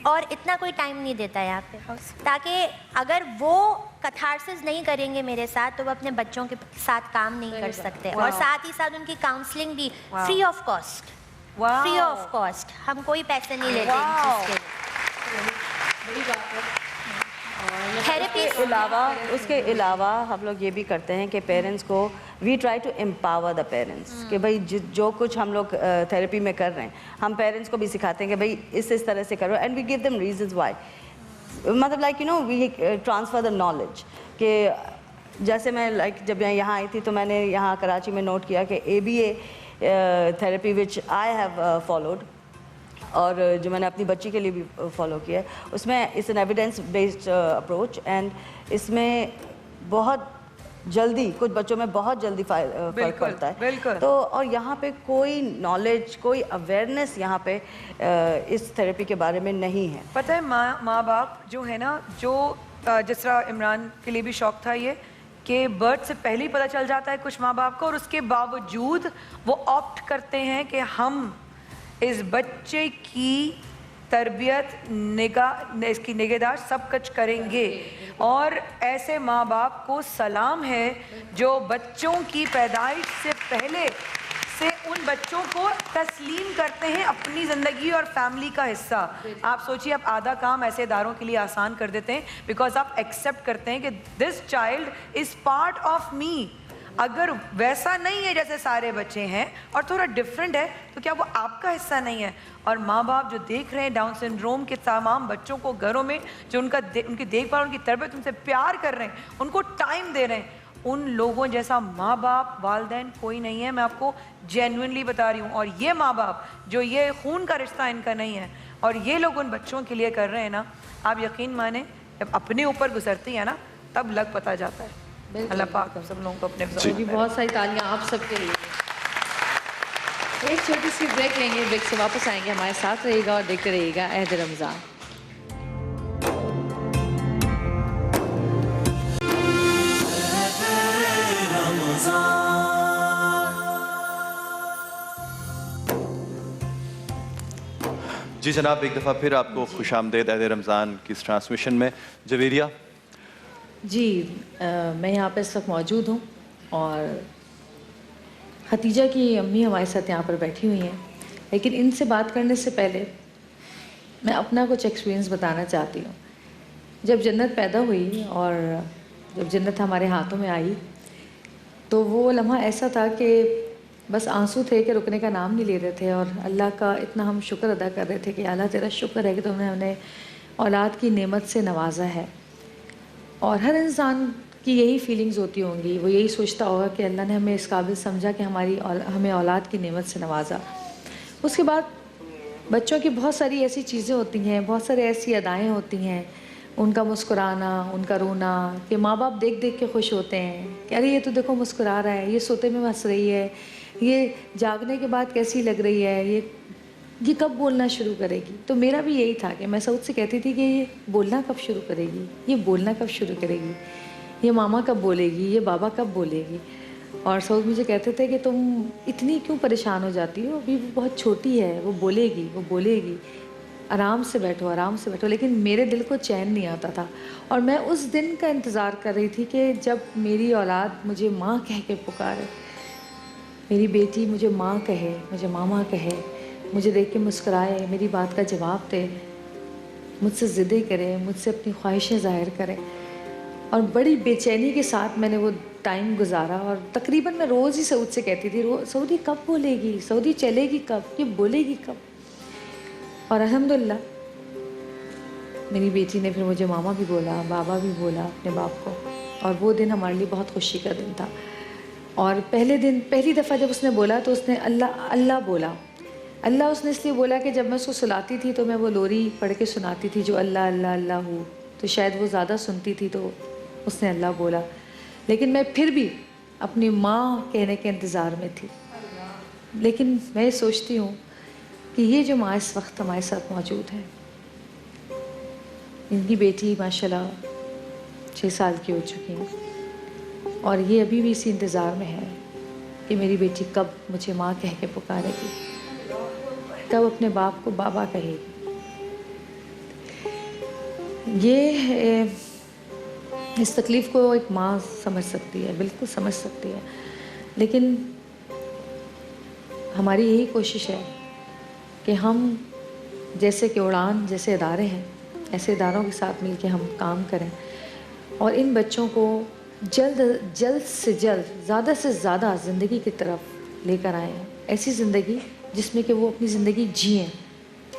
اور اتنا کوئی ٹائم نہیں دیتا ہے یہاں پہ, تاکہ اگر وہ کتھارسس نہیں کریں گے میرے ساتھ تو وہ اپنے بچوں کے ساتھ کام نہیں کر سکتے. اور ساتھ ہی ساتھ ان کی کاؤنسلنگ بھی free of cost, free of cost, ہم کوئی پیسے نہیں لیتے ان چیز کے. اس کے علاوہ ہم لوگ یہ بھی کرتے ہیں کہ پیرنٹس کو we try to empower the parents, کہ بھائی جو کچھ ہم لوگ تھیراپی میں کر رہے ہیں ہم پیرنٹس کو بھی سکھاتے ہیں کہ بھائی اس طرح سے کرو, and we give them reasons why, مطلب like you know we transfer the knowledge. کہ جیسے میں لائک جب میں یہاں آئی تھی تو میں نے یہاں کراچی میں نوٹ کیا کہ ABA therapy which I have followed, اور جو میں نے اپنی بچی کے لیے بھی فالو کیا ہے, اس میں it's an evidence based approach, and اس میں بہت جلدی, کچھ بچوں میں بہت جلدی فرق پڑتا ہے. تو اور یہاں پہ کوئی نالج, کوئی اویئرنیس یہاں پہ اس تھراپی کے بارے میں نہیں ہے. پتہ ہے ماں باپ جو ہے نا, جو جس طرح عمران کے لیے بھی شوق تھا یہ کہ برتھ سے پہلے ہی پتہ چل جاتا ہے کچھ ماں باپ کو, اور اس کے باوجود وہ آپٹ کرتے ہیں کہ ہم اس بچے کی تربیت, اس کی نگہداشت سب کچھ کریں گے. اور ایسے ماں باپ کو سلام ہے جو بچوں کی پیدائش سے پہلے سے ان بچوں کو تسلیم کرتے ہیں اپنی زندگی اور فیملی کا حصہ. آپ سوچیے, آپ آدھا کام ایسے اداروں کے لیے آسان کر دیتے ہیں بیکاز آپ ایکسیپٹ کرتے ہیں کہ this child is part of me. اگر ویسا نہیں ہے جیسے سارے بچے ہیں اور تھوڑا ڈفرینٹ ہے تو کیا وہ آپ کا حصہ نہیں ہے؟ اور ماں باپ جو دیکھ رہے ہیں ڈاؤن سنڈروم کے تمام بچوں کو گھروں میں, جو ان کی دیکھ بھال, ان کی تربیت, ان سے پیار کر رہے ہیں, ان کو ٹائم دے رہے ہیں, ان لوگوں جیسا ماں باپ والدین کوئی نہیں ہے. میں آپ کو جینوئنلی بتا رہی ہوں. اور یہ ماں باپ جو یہ خون کا رشتہ ان کا نہیں ہے اور یہ لوگ ان بچوں کے لیے کر رہے ہیں نا, آپ یقین مانیں جب اپنے اوپر گزرتی ہیں نا تب لگ پتہ جاتا ہے. اللہ پاک سب لوگوں کو اپنے جی بہت ساری تالیاں آپ سب کے لیے. ایک چھوٹی سی بریک لیں گے, بریک سے واپس آئیں گے. ہمارے ساتھ رہے گا اور دیکھتے رہیے گا عہد رمضان. جی جناب, ایک دفعہ پھر آپ کو خوش آمدید عہد رمضان کی اس ٹرانسمیشن میں. جویریہ جی, میں یہاں پہ اس وقت موجود ہوں اور ختیجہ کی امی ہمارے ساتھ یہاں پر بیٹھی ہوئی ہیں, لیکن ان سے بات کرنے سے پہلے میں اپنا کچھ ایکسپیرینس بتانا چاہتی ہوں. جب جنت پیدا ہوئی اور جب جنت ہمارے ہاتھوں میں آئی تو وہ لمحہ ایسا تھا کہ بس آنسو تھے کہ رکنے کا نام نہیں لے رہے تھے, اور اللہ کا اتنا ہم شکر ادا کر رہے تھے کہ اللہ تیرا شکر ہے کہ تم نے ہمیں اولاد کی نعمت سے نوازا ہے. اور ہر انسان کی یہی فیلنگز ہوتی ہوں گی, وہ یہی سوچتا ہوگا کہ اللہ نے ہمیں اس قابل سمجھا کہ ہمیں اولاد کی نعمت سے نوازا. اس کے بعد بچوں کی بہت ساری ایسی چیزیں ہوتی ہیں, بہت ساری ایسی ادائیں ہوتی ہیں, ان کا مسکرانا, ان کا رونا, کہ ماں باپ دیکھ دیکھ کے خوش ہوتے ہیں کہ ارے یہ تو دیکھو مسکرا رہا ہے, یہ سوتے میں ہنس رہی ہے, یہ جاگنے کے بعد کیسی لگ رہی ہے, یہ کب بولنا شروع کرے گی. تو میرا بھی یہی تھا کہ میں سعود سے کہتی تھی کہ یہ بولنا کب شروع کرے گی, یہ بولنا کب شروع کرے گی, یہ ماما کب بولے گی, یہ بابا کب بولے گی. اور سعود مجھے کہتے تھے کہ تم اتنی کیوں پریشان ہو جاتی ہو, ابھی وہ بہت چھوٹی ہے, وہ بولے گی, آرام سے بیٹھو, آرام سے بیٹھو. لیکن میرے دل کو چین نہیں آتا تھا, اور میں اس دن کا انتظار کر رہی تھی کہ جب میری اولاد مجھے ماں کہہ کے پکارے, میری بیٹی مجھے ماں کہے, مجھے ماما کہے, مجھے دیکھ کے مسکرائے, میری بات کا جواب دے, مجھ سے ضدیں کرے, مجھ سے اپنی خواہشیں ظاہر کرے. اور بڑی بے چینی کے ساتھ میں نے وہ ٹائم گزارا, اور تقریباً میں روز ہی سعود سے کہتی تھی, سعودی کب بولے گی, سعودی چلے گی کب, یہ بولے گی کب. اور الحمدللہ میری بیٹی نے پھر مجھے ماما بھی بولا, بابا بھی بولا اپنے باپ کو, اور وہ دن ہمارے لیے بہت خوشی کا دن تھا. اور پہلی دفعہ جب اس نے بولا تو اس نے اللہ بولا. اللہ اس نے اس لیے بولا کہ جب میں اس کو سلاتی تھی تو میں وہ لوری پڑھ کے سناتی تھی جو اللہ اللہ اللہ ہو, تو شاید وہ زیادہ سنتی تھی تو اس نے اللہ بولا. لیکن میں پھر بھی اپنی ماں کہنے کے انتظار میں تھی. لیکن میں سوچتی ہوں کہ یہ جو ماں اس وقت ہمارے ساتھ موجود ہے, ان کی بیٹی ماشاءاللہ 6 سال کی ہو چکی ہیں, اور یہ ابھی بھی اسی انتظار میں ہے کہ میری بیٹی کب مجھے ماں کہہ کے پکارے گی, کب اپنے باپ کو بابا کہے گی. یہ اس تکلیف کو ایک ماں سمجھ سکتی ہے, بالکل سمجھ سکتی ہے. لیکن ہماری یہی کوشش ہے کہ ہم جیسے کہ اڑان جیسے ادارے ہیں, ایسے اداروں کے ساتھ مل کے ہم کام کریں, اور ان بچوں کو جلد سے جلد, زیادہ سے زیادہ زندگی کی طرف لے کر آئیں. ایسی زندگی جس میں کہ وہ اپنی زندگی جئیں,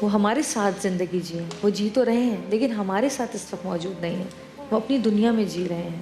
وہ ہمارے ساتھ زندگی جئیں. وہ جی تو رہے ہیں لیکن ہمارے ساتھ اس وقت موجود نہیں ہیں, وہ اپنی دنیا میں جی رہے ہیں.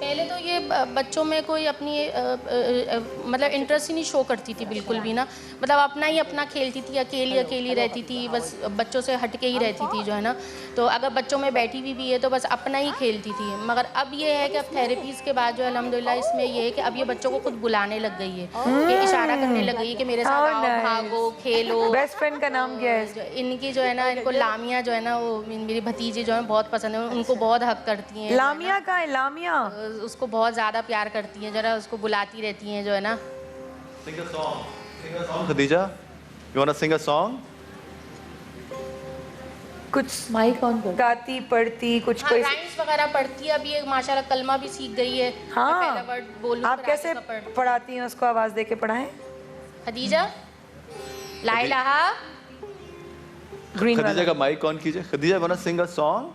پہلے تو یہ بچوں میں کوئی اپنی مطلب انٹرسٹ ہی نہیں شو کرتی تھی بالکل بھی نا, مطلب اپنا ہی اپنا کھیلتی تھی, اکیلی رہتی تھی, بس بچوں سے ہٹ کے ہی رہتی تھی جو ہے نا. تو اگر بچوں میں بیٹھی ہوئی بھی ہے تو بس اپنا ہی کھیلتی تھی. مگر اب یہ ہے کہ اب تھیراپیز کے بعد جو ہے الحمدللہ اس میں یہ ہے کہ اب یہ بچوں کو خود بلانے لگ گئی ہے, کہ اشارہ کرنے لگ گئی ہے کہ میرے ساتھ آؤ, بھاگو, کھیلو. بیسٹ فرینڈ کا نام کیا ہے ان کی جو ہے نا, ان کو لامیا جو ہے نا, وہ میری بھتیجی جو ہے بہت پسند ہے, ان کو بہت حق کرتی ہیں. لامیا کا ہے, لامیا اس کو بہت زیادہ پیار کرتی ہیں, ذرا اس کو بلاتی رہتی ہیں جو ہے نا. Sing a song. Sing a song, Khadija. You want to sing a song? کچھ مائک آن کر. گاتی پڑھتی کچھ کوئی رائمس وغیرہ پڑھتی ہے, ابھی ایک ماشاءاللہ کلمہ بھی سیکھ گئی ہے. ہاں, پہلا ورڈ بولوں. آپ کیسے پڑھاتی ہیں اس کو, آواز دے کے پڑھائیں. خدیجہ لا الہ. خدیجہ کا مائک آن کیجئے. Khadija wanna sing a song?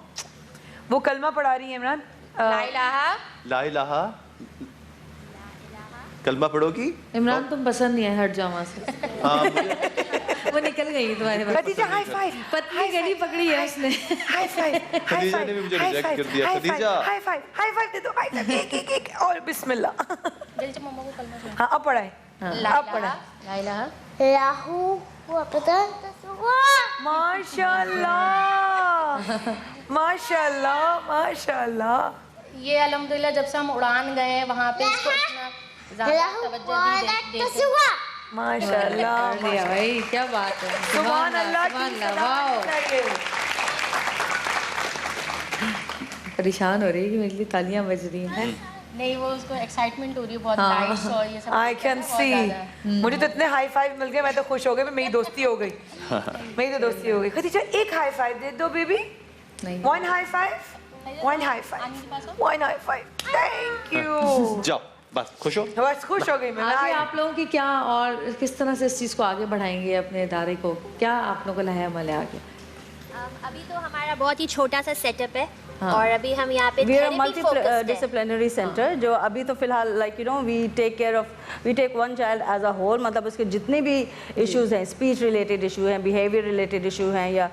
وہ کلمہ پڑھا رہی ہیں عمران. لا الہ. لا الہ. کلمہ پڑھو گی. عمران تم پسند نہیں ہے, ہٹ جاؤ وہاں سے. وہ نکل گئی تمہارے پاس. Khadija high five. پتلی گلی پکڑی ہے اس نے. High five. خدیجہ نے بھی مجھے ریجیکٹ کر دیا. Khadija high five, high five دے دو, ہائی فائیو, ایک اور بسم اللہ. جلدی سے مما کو کلمہ سنا. ہاں اب پڑھائیں. لا اب پڑھائیں. الہ. لا الہ. لاہو ماشاء اللہ, ماشاء اللہ, ماشاء اللہ. یہ الحمدللہ جب سے ہم اڑان گئے ہیں وہاں پہ اس کو اتنا زیادہ توجہ دیتے ہیں. ماشاء اللہ, بھائی کیا بات ہے. سبحان اللہ, سبحان اللہ. واو, پریشان ہو رہی ہے کہ میرے لیے تالیاں بج رہی ہیں. نہیں, وہ اس کو ایکسائٹمنٹ ہو رہی ہے بہت, لائٹس اور یہ سب. I can see. مجھے تو اتنے ہائی فائیو مل گئے, میں تو خوش ہو گئی, میری دوستی ہو گئی, میری تو دوستی ہو گئی. خدیجہ ایک ہائی فائیو دے دو baby. One high five, one high five, one high five. Thank you. جاؤ بس خوش ہو. بس خوش ہو گئی میں. آگے آپ لوگوں کی کیا اور کس طرح سے اس چیز کو آگے بڑھائیں گے اپنے ادارے کو, کیا آپ لوگوں کا لائحہ عمل ہے آگے؟ ابھی تو ہمارا بہت ہی چھوٹا سا سیٹ اپ ہے, اور ابھی ہم یہاں پہ we are multidisciplinary centre, جو ابھی تو فی الحال like you know we take one child as a whole, مطلب اس کے جتنے بھی ایشوز ہیں, اسپیچ ریلیٹڈ ایشو ہیں, بیہیویئر ریلیٹڈ ایشو ہیں, یا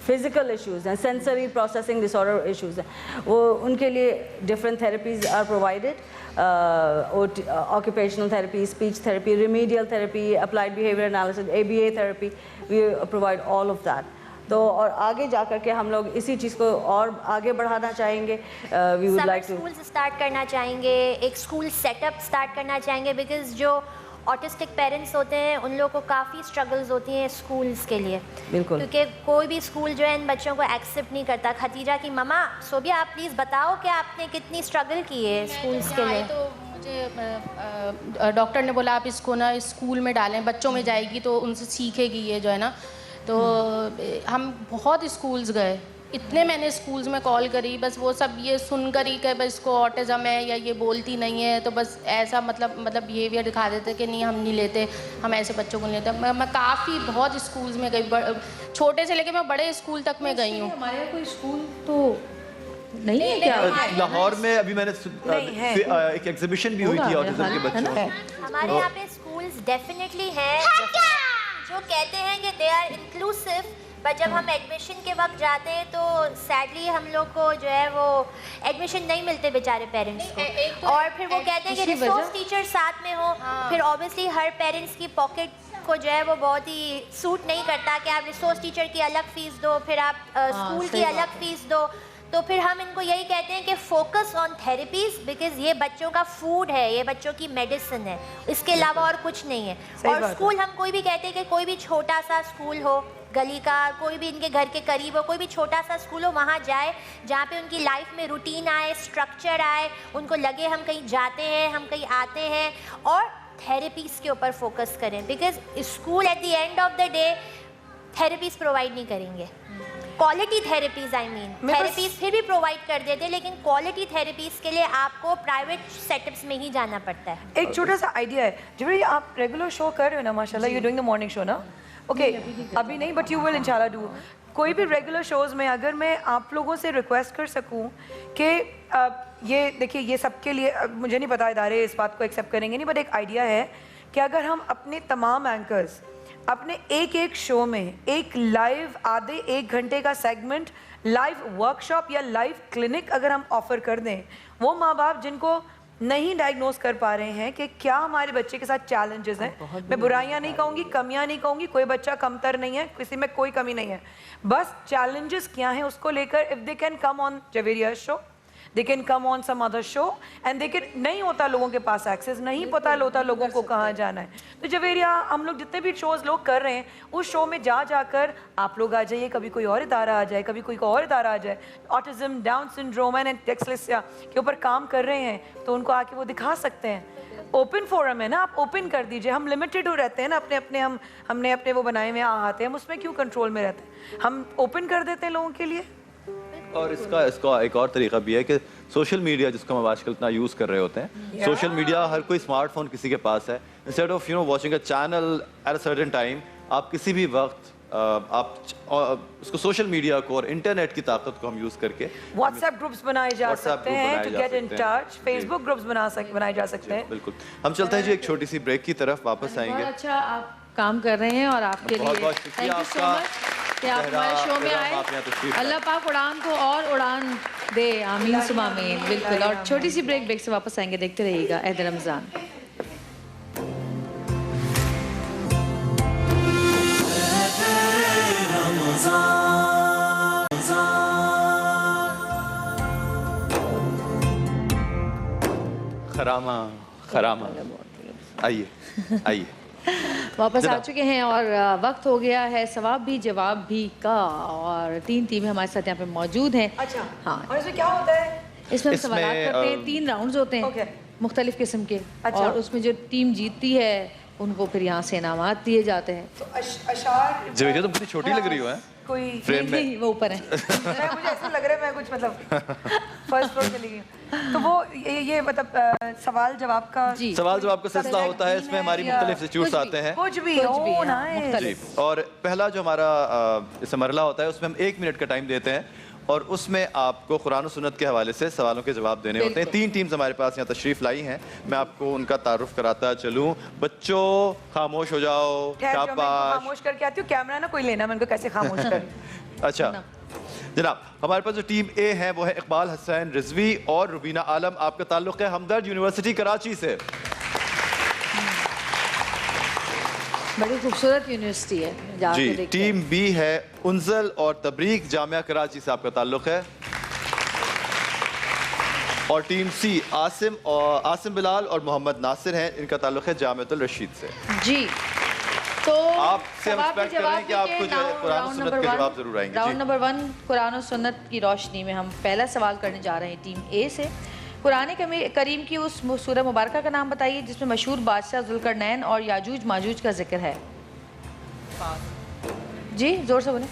فزیکل ایشوز ہیں, sensory processing disorder issues ہیں, وہ ان کے لیے different therapies are provided. occupational therapy, speech therapy, remedial therapy, applied behavior analysis, ABA therapy, we provide all of that. تو اور آگے جا کر کے ہم لوگ اسی چیز کو اور آگے بڑھانا چاہیں گے. We would like to schools start کرنا چاہیں گے, ایک اسکول سیٹ اپ اسٹارٹ کرنا چاہیں گے, بیکاز جو آٹسٹک پیرنٹس ہوتے ہیں ان لوگوں کو کافی اسٹرگلز ہوتی ہیں اسکولس کے لیے, بالکل, کیونکہ کوئی بھی اسکول جو ہے ان بچوں کو ایکسیپٹ نہیں کرتا. خدیجہ کی مما صوبیہ, آپ پلیز بتاؤ کہ آپ نے کتنی اسٹرگل کی ہے اسکولس کے لیے. تو مجھے ڈاکٹر نے بولا آپ اس کو نا اسکول میں ڈالیں, بچوں میں جائے گی تو ان سے سیکھے گی یہ جو ہے نا. تو ہم بہت اسکولز گئے, اتنے میں نے اسکولز میں کال کری, بس وہ سب یہ سن کر ہی کہ بس اس کو آٹزم ہے یا یہ بولتی نہیں ہے, تو بس ایسا مطلب بیہیویئر دکھا دیتے کہ نہیں ہم نہیں لیتے, ہم ایسے بچوں کو نہیں لیتے. میں کافی بہت اسکولز میں گئی, چھوٹے سے لے کے میں بڑے اسکول تک میں گئی ہوں. ہمارے یہاں کوئی اسکول تو نہیں ہے کیا؟ لاہور میں ابھی میں نے ایک ایگزیبیشن بھی ہوئی تھی آٹزم کے بچوں. ہمارے یہاں پہ اسکولز ڈیفینیٹلی ہیں جو کہتے ہیں کہ دے آر انکلوسیو, پر جب ہم ایڈمیشن کے وقت جاتے ہیں تو سیڈلی ہم لوگ کو جو ہے وہ ایڈمیشن نہیں ملتے بیچارے پیرنٹس کو, اور پھر وہ کہتے ہیں کہ ریسورس ٹیچر ساتھ میں ہو. پھر اوبیسلی ہر پیرنٹس کی پاکٹ کو جو ہے وہ بہت ہی سوٹ نہیں کرتا کہ آپ ریسورس ٹیچر کی الگ فیس دو, پھر آپ اسکول کی الگ فیس دو. تو پھر ہم ان کو یہی کہتے ہیں کہ فوکس آن تھراپیز, بیکاز یہ بچوں کا فوڈ ہے, یہ بچوں کی میڈیسن ہے, اس کے علاوہ اور کچھ نہیں ہے. اور اسکول ہم کوئی بھی کہتے ہیں کہ کوئی بھی چھوٹا سا اسکول ہو, گلی کا, کوئی بھی ان کے گھر کے قریب ہو, کوئی بھی چھوٹا سا اسکول ہو, وہاں جائے جہاں پہ ان کی لائف میں روٹین آئے, اسٹرکچر آئے, ان کو لگے ہم کہیں جاتے ہیں, ہم کہیں آتے ہیں, اور تھراپیز کے اوپر فوکس کریں. Because school at the end of the day therapies provide نہیں کریں گے, کوالٹی تھراپیز تھراپیز پھر بھی پرووائڈ کر دیتے, لیکن کوالٹی تھراپیز کے لیے آپ کو پرائیویٹ سیٹ اپس میں ہی جانا پڑتا ہے. ایک چھوٹا سا آئیڈیا ہے, جب آپ ریگولر شو کر رہے ہو نا, ماشاء اللہ you doing the morning show نا, اوکے ابھی نہیں بٹ یو ول انشاءاللہ ڈو. کوئی بھی ریگولر شوز میں اگر میں آپ لوگوں سے ریکویسٹ کر سکوں کہ یہ دیکھیے یہ سب کے لیے, مجھے نہیں پتا ادارے اس بات کو ایکسیپٹ کریں گے نہیں, بٹ ایک آئیڈیا ہے کہ اگر ہم اپنے تمام اینکرز اپنے ایک شو میں ایک لائیو آدھے 1 گھنٹے کا سیگمنٹ لائیو ورک شاپ یا لائیو کلینک اگر ہم آفر کر دیں, وہ ماں باپ جن کو نہیں ڈائگنوز کر پا رہے ہیں کہ کیا ہمارے بچے کے ساتھ چیلنجز ہیں, میں برائیاں نہیں کہوں گی, کمیاں نہیں کہوں گی, کوئی بچہ کمتر نہیں ہے, کسی میں کوئی کمی نہیں ہے, بس چیلنجز کیا ہیں اس کو لے کر if they can come on جویریا's show, they can come on some other show and they can, نہیں ہوتا لوگوں کے پاس ایکسیس, نہیں پتہ ہوتا لوگوں کو کہاں جانا ہے, تو جویریا ہم لوگ جتنے بھی شوز لوگ کر رہے ہیں اس شو میں جا کر آپ لوگ آ جائیے, کبھی کوئی اور ادارہ آ جائے, کبھی کوئی اور ادارہ آ جائے, autism, down syndrome and dyslexia کے اوپر کام کر رہے ہیں تو ان کو آ کے وہ دکھا سکتے ہیں. اوپن فورم ہے نا, آپ اوپن کر دیجئے, ہم لمیٹڈ ہو رہتے ہیں نا اپنے ہم نے اپنے وہ بنائے ہوئے آتے ہیں, ہم اس میں کیوں کنٹرول میں رہتے ہیں, ہم اوپن کر دیتے ہیں لوگوں کے لیے. اور اس کا ایک اور طریقہ بھی ہے کہ سوشل میڈیا جس کو ہم آج کل اتنا یوز کر رہے ہوتے ہیں, سوشل میڈیا ہر کوئی اسمارٹ فون کسی کے پاس ہے, instead of watching a channel at a certain time, آپ کسی بھی وقت آپ اس کو سوشل میڈیا کو اور انٹرنیٹ کی طاقت کو ہم یوز کر کے واٹس ایپ گروپس بنائے جا سکتے ہیں to get in touch, Facebook groups بنائے جا سکتے ہیں. بالکل. ہم چلتے ہیں جی ایک چھوٹی سی بریک کی طرف, واپس آئیں گے. بہت اچھا آپ کام کر رہے ہیں اور آپ کے لیے بہت بہت شکریہ آپ کا کہ آپ ہمارے شو میں آئے. اللہ پاک اڑان کو اور اڑان دے, آمین ثم آمین. بالکل. اور چھوٹی سی بریک سے واپس آئیں گے, دیکھتے رہیے گا عید رمضان. خرامہ آئیے واپس آ چکے ہیں اور وقت ہو گیا ہے ثواب بھی جواب بھی کا, اور 3 ٹیمیں ہمارے ساتھ یہاں پہ موجود ہیں. اچھا ہاں, اور اس میں کیا ہوتا ہے؟ اس میں ہم سوالات کرتے ہیں, 3 راؤنڈز ہوتے ہیں مختلف قسم کے, اور اس میں جو ٹیم جیتتی ہے ان کو پھر یہاں سے انعامات دیے جاتے ہیں. تو اشعار جو تم کتنی چھوٹی لگ رہی ہو ہے کوئی نہیں, وہ اوپر ہیں. مجھے ایسا لگ رہا ہے میں کچھ مطلب فرسٹ فلور چلی گئی ہوں. تو وہ یہ مطلب سوال جواب کا سلسلہ ہوتا ہے, اس میں ہماری مختلف انسٹیٹیوٹس آتے ہیں, کچھ بھی مختلف. اور پہلا جو ہمارا اس مرحلہ ہوتا ہے اس میں ہم 1 منٹ کا ٹائم دیتے ہیں, اور اس میں آپ کو قرآن و سنت کے حوالے سے سوالوں کے جواب دینے ہوتے ہیں. 3 ٹیمز ہمارے پاس یہاں تشریف لائی ہیں, میں آپ کو ان کا تعارف کراتا چلوں. بچوں خاموش ہو جاؤ, خاموش کر کے آتی ہوں, کیمرہ نہ کوئی لینا, میں ان کو کیسے خاموش کروں. اچھا جناب, ہمارے پاس جو ٹیم اے ہے وہ ہے اقبال حسین رضوی اور روبینہ عالم. آپ کا تعلق ہے ہمدرد یونیورسٹی کراچی سے. بڑی خوبصورت یونیورسٹی ہے جی. ٹیم بی ہے انزل اور تبریک جامعہ کراچی سے آپ کا تعلق ہے. اور ٹیم سی عاصم بلال اور محمد ناصر ہیں, ان کا تعلق ہے جامعۃ الرشید سے. جی, تو آپ سے ہم ایکسپیکٹ کر رہے ہیں کہ آپ کو جو ہے قرآن و سنت کے جواب ضرور آئیں گے. راؤنڈ نمبر 1 قرآن و سنت کی روشنی میں ہم پہلا سوال کرنے جا رہے ہیں ٹیم اے سے. قرآن کریم کی اس سورہ مبارکہ کا نام بتائیے جس میں مشہور بادشاہ ذوالقرنین اور یاجوج ماجوج کا ذکر ہے. جی زور سے بولیں.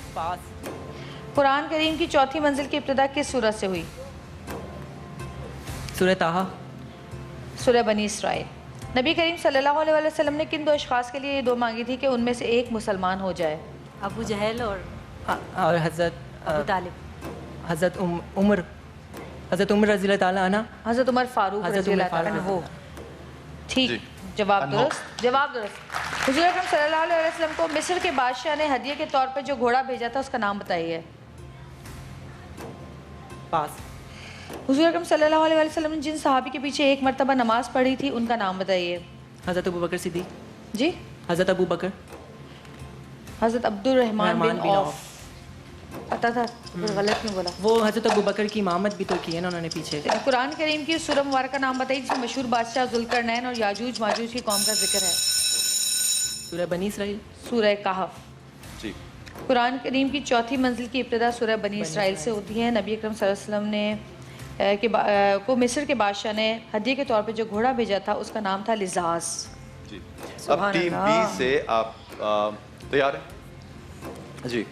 قرآن کریم کی 4تھی منزل کی ابتدا کس سورت سے ہوئی؟ سورہ طٰہٰ. سورہ بنی اسرائیل. نبی کریم صلی اللہ علیہ وسلم نے کن 2 اشخاص کے لیے یہ دعا مانگی تھی کہ ان میں سے ایک مسلمان ہو جائے؟ ابو جہل اور حضرت ابو طالب. حضرت عمر رضی اللہ تعالیٰ عنہ. حضرت عمر فاروق رضی اللہ تعالیٰ عنہ. ٹھیک, جواب درست. حضور اکرم صلی اللہ علیہ وسلم کو مصر کے بادشاہ نے ہدیے کے طور پر جو گھوڑا بھیجا تھا اس کا نام بتائیے. پاس. حضور اکرم صلی اللہ علیہ وسلم نے جن صحابی کے پیچھے ایک مرتبہ نماز پڑھی تھی ان کا نام بتائیے. حضرت ابوبکر صدیق. جی, حضرت ابوبکر. حضرت عبد الرحمن بن عوف. پتا تھا غلط کیوں بولا. وہ حضرت ابوبکر کی امامت بھی تو کی ہے نا انہوں نے پیچھے. قرآن کریم کی سورہ مبارکہ نام بتائیے جس میں مشہور بادشاہ ذوالقرنین اور یاجوج ماجوج کی قوم کا ذکر ہے. سورہ بنی اسرائیل. سورہ کہف. جی. قرآن کریم کی 4تھی منزل کی ابتدا سورہ بنی اسرائیل سے ہوتی ہے. نبی اکرم صلی اللہ علیہ وسلم نے کو مصر کے بادشاہ نے ہدیے کے طور پہ جو گھوڑا بھیجا تھا اس کا نام تھا لزاز. جی. اب ٹیم بی سے آپ تیار ہیں؟ جی.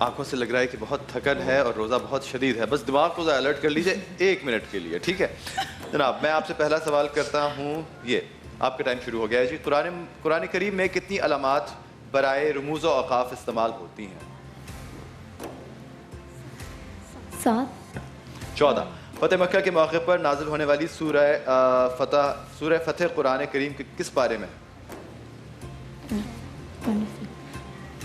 آنکھوں سے لگ رہا ہے کہ بہت تھکن ہے اور روزہ بہت شدید ہے, بس دماغ کو الرٹ کر لیجئے 1 منٹ کے لیے, ٹھیک ہے جناب. میں آپ سے پہلا سوال کرتا ہوں, یہ آپ کا ٹائم شروع ہو گیا ہے جی. قرآن کریم میں کتنی علامات برائے رموز و اوقاف استعمال ہوتی ہیں؟ 7. 14. فتح مکہ کے موقع پر نازل ہونے والی سورہ فتح قرآن کریم کے کس پارے میں؟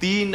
3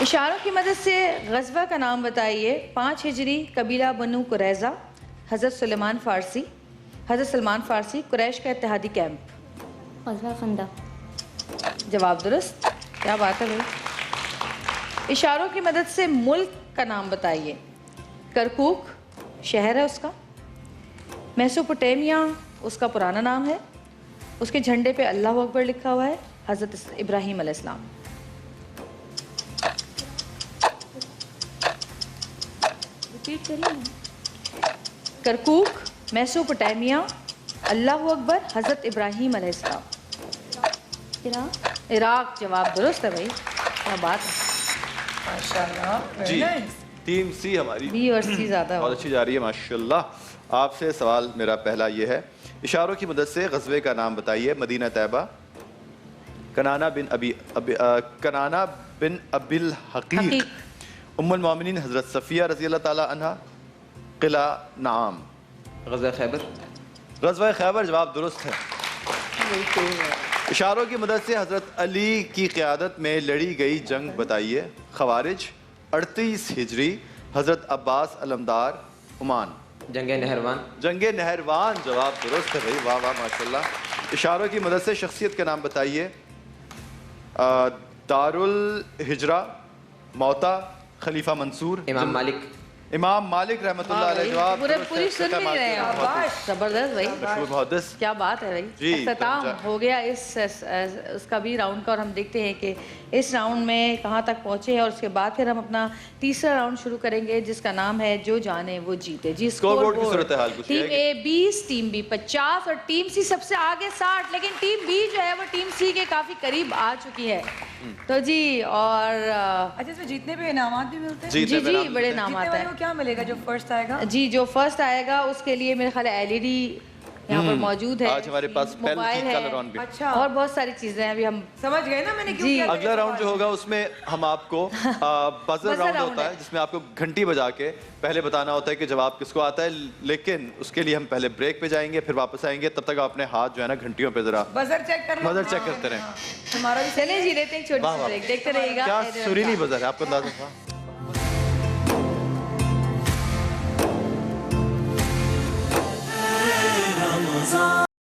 اشاروں کی مدد سے غزوہ کا نام بتائیے. 5 ہجری قبیلہ بنو قریظہ, حضرت سلمان فارسی, قریش کا اتحادی کیمپ. غزوہ خندق. جواب درست. کیا بات ہے بھائی. اشاروں کی مدد سے ملک کا نام بتائیے. کرکوک شہر ہے اس کا. میسوپوٹیمیا اس کا پرانا نام ہے. اس کے جھنڈے پہ اللہ اکبر لکھا ہوا ہے. حضرت ابراہیم علیہ السلام. کرکوک, میسوپوٹیمیا, اللہ اکبر, حضرت ابراہیم علیہ السلام. عراق. جواب درست ہے بھائی. کیا بات ہے. ماشاءاللہ. جی ٹیم سی ہماری بی اور سی زیادہ بہت اچھی جا رہی ہے ماشاءاللہ. آپ سے سوال میرا پہلا یہ ہے, اشاروں کی مدد سے غزوے کا نام بتائیے. مدینہ طیبہ, کنانہ بن ابی الحقیق, ام المومنین حضرت صفیہ رضی اللہ تعالیٰ عنہ, قلعہ نعام. غزوہ خیبر. غزوہ خیبر. جواب درست ہے. اشاروں کی مدد سے حضرت علی کی قیادت میں لڑی گئی جنگ بتائیے. خوارج, 38 ہجری, حضرت عباس علمدار, عمان. جنگ نہروان. جنگ نہروان. جواب درست ہے بھائی. واہ واہ ماشاءاللہ. اشاروں کی مدد سے شخصیت کا نام بتائیے. دارالہجرہ, موتا, خلیفہ منصور. امام مالک. امام مالک رحمۃ اللہ علیہ. جواب پوری سن بھی رہے ہیں. زبردست بھائی. مشہور محدث. کیا بات ہے بھائی. اختتام ہو گیا اس کا بھی راؤنڈ کا, اور ہم دیکھتے ہیں کہ اس راؤنڈ میں کہاں تک پہنچے ہیں, اور اس کے بعد پھر ہم اپنا تیسرا راؤنڈ شروع کریں گے جس کا نام ہے جو جانے وہ جیتے. جی اسکور بورڈ کی صورتحال کچھ ہے. ٹیم اے 20, ٹیم بی 50 اور ٹیم سی سب سے آگے 60, لیکن ٹیم بی جو ہے وہ ٹیم سی کے کافی قریب آ چکی ہے. تو جی اور اچھا اس میں جیتنے پہ انعامات بھی ملتے ہیں. جی جی بڑے انعامات ہیں. کیا ملے گا جو فرسٹ آئے گا؟ جی جو فرسٹ آئے گا اس کے لیے میرے خیال ہے ایل ای ڈی یہاں پر موجود ہے. آج ہمارے پاس موبائل ہے. اچھا اور بہت ساری چیزیں ہیں. ابھی ہم سمجھ گئے نا میں نے کیوں کیا. اگلا راؤنڈ جو ہوگا اس میں ہم آپ کو بزر راؤنڈ ہوتا ہے جس میں آپ کو گھنٹی بجا کے پہلے بتانا ہوتا ہے کہ جواب کس کو آتا ہے, لیکن اس کے لیے ہم پہلے بریک پہ جائیں گے, پھر واپس آئیں گے. تب تک آپ اپنے ہاتھ جو ہے نا گھنٹیوں پہ ذرا بزر چیک کر لو. بزر چیک کرتے رہیں. ہمارا چلیں جی لیتے ہیں چھوٹی سی بریک, دیکھتے رہیے گا. کیا سریلی بزر ہے آپ کو اندازہ تھا.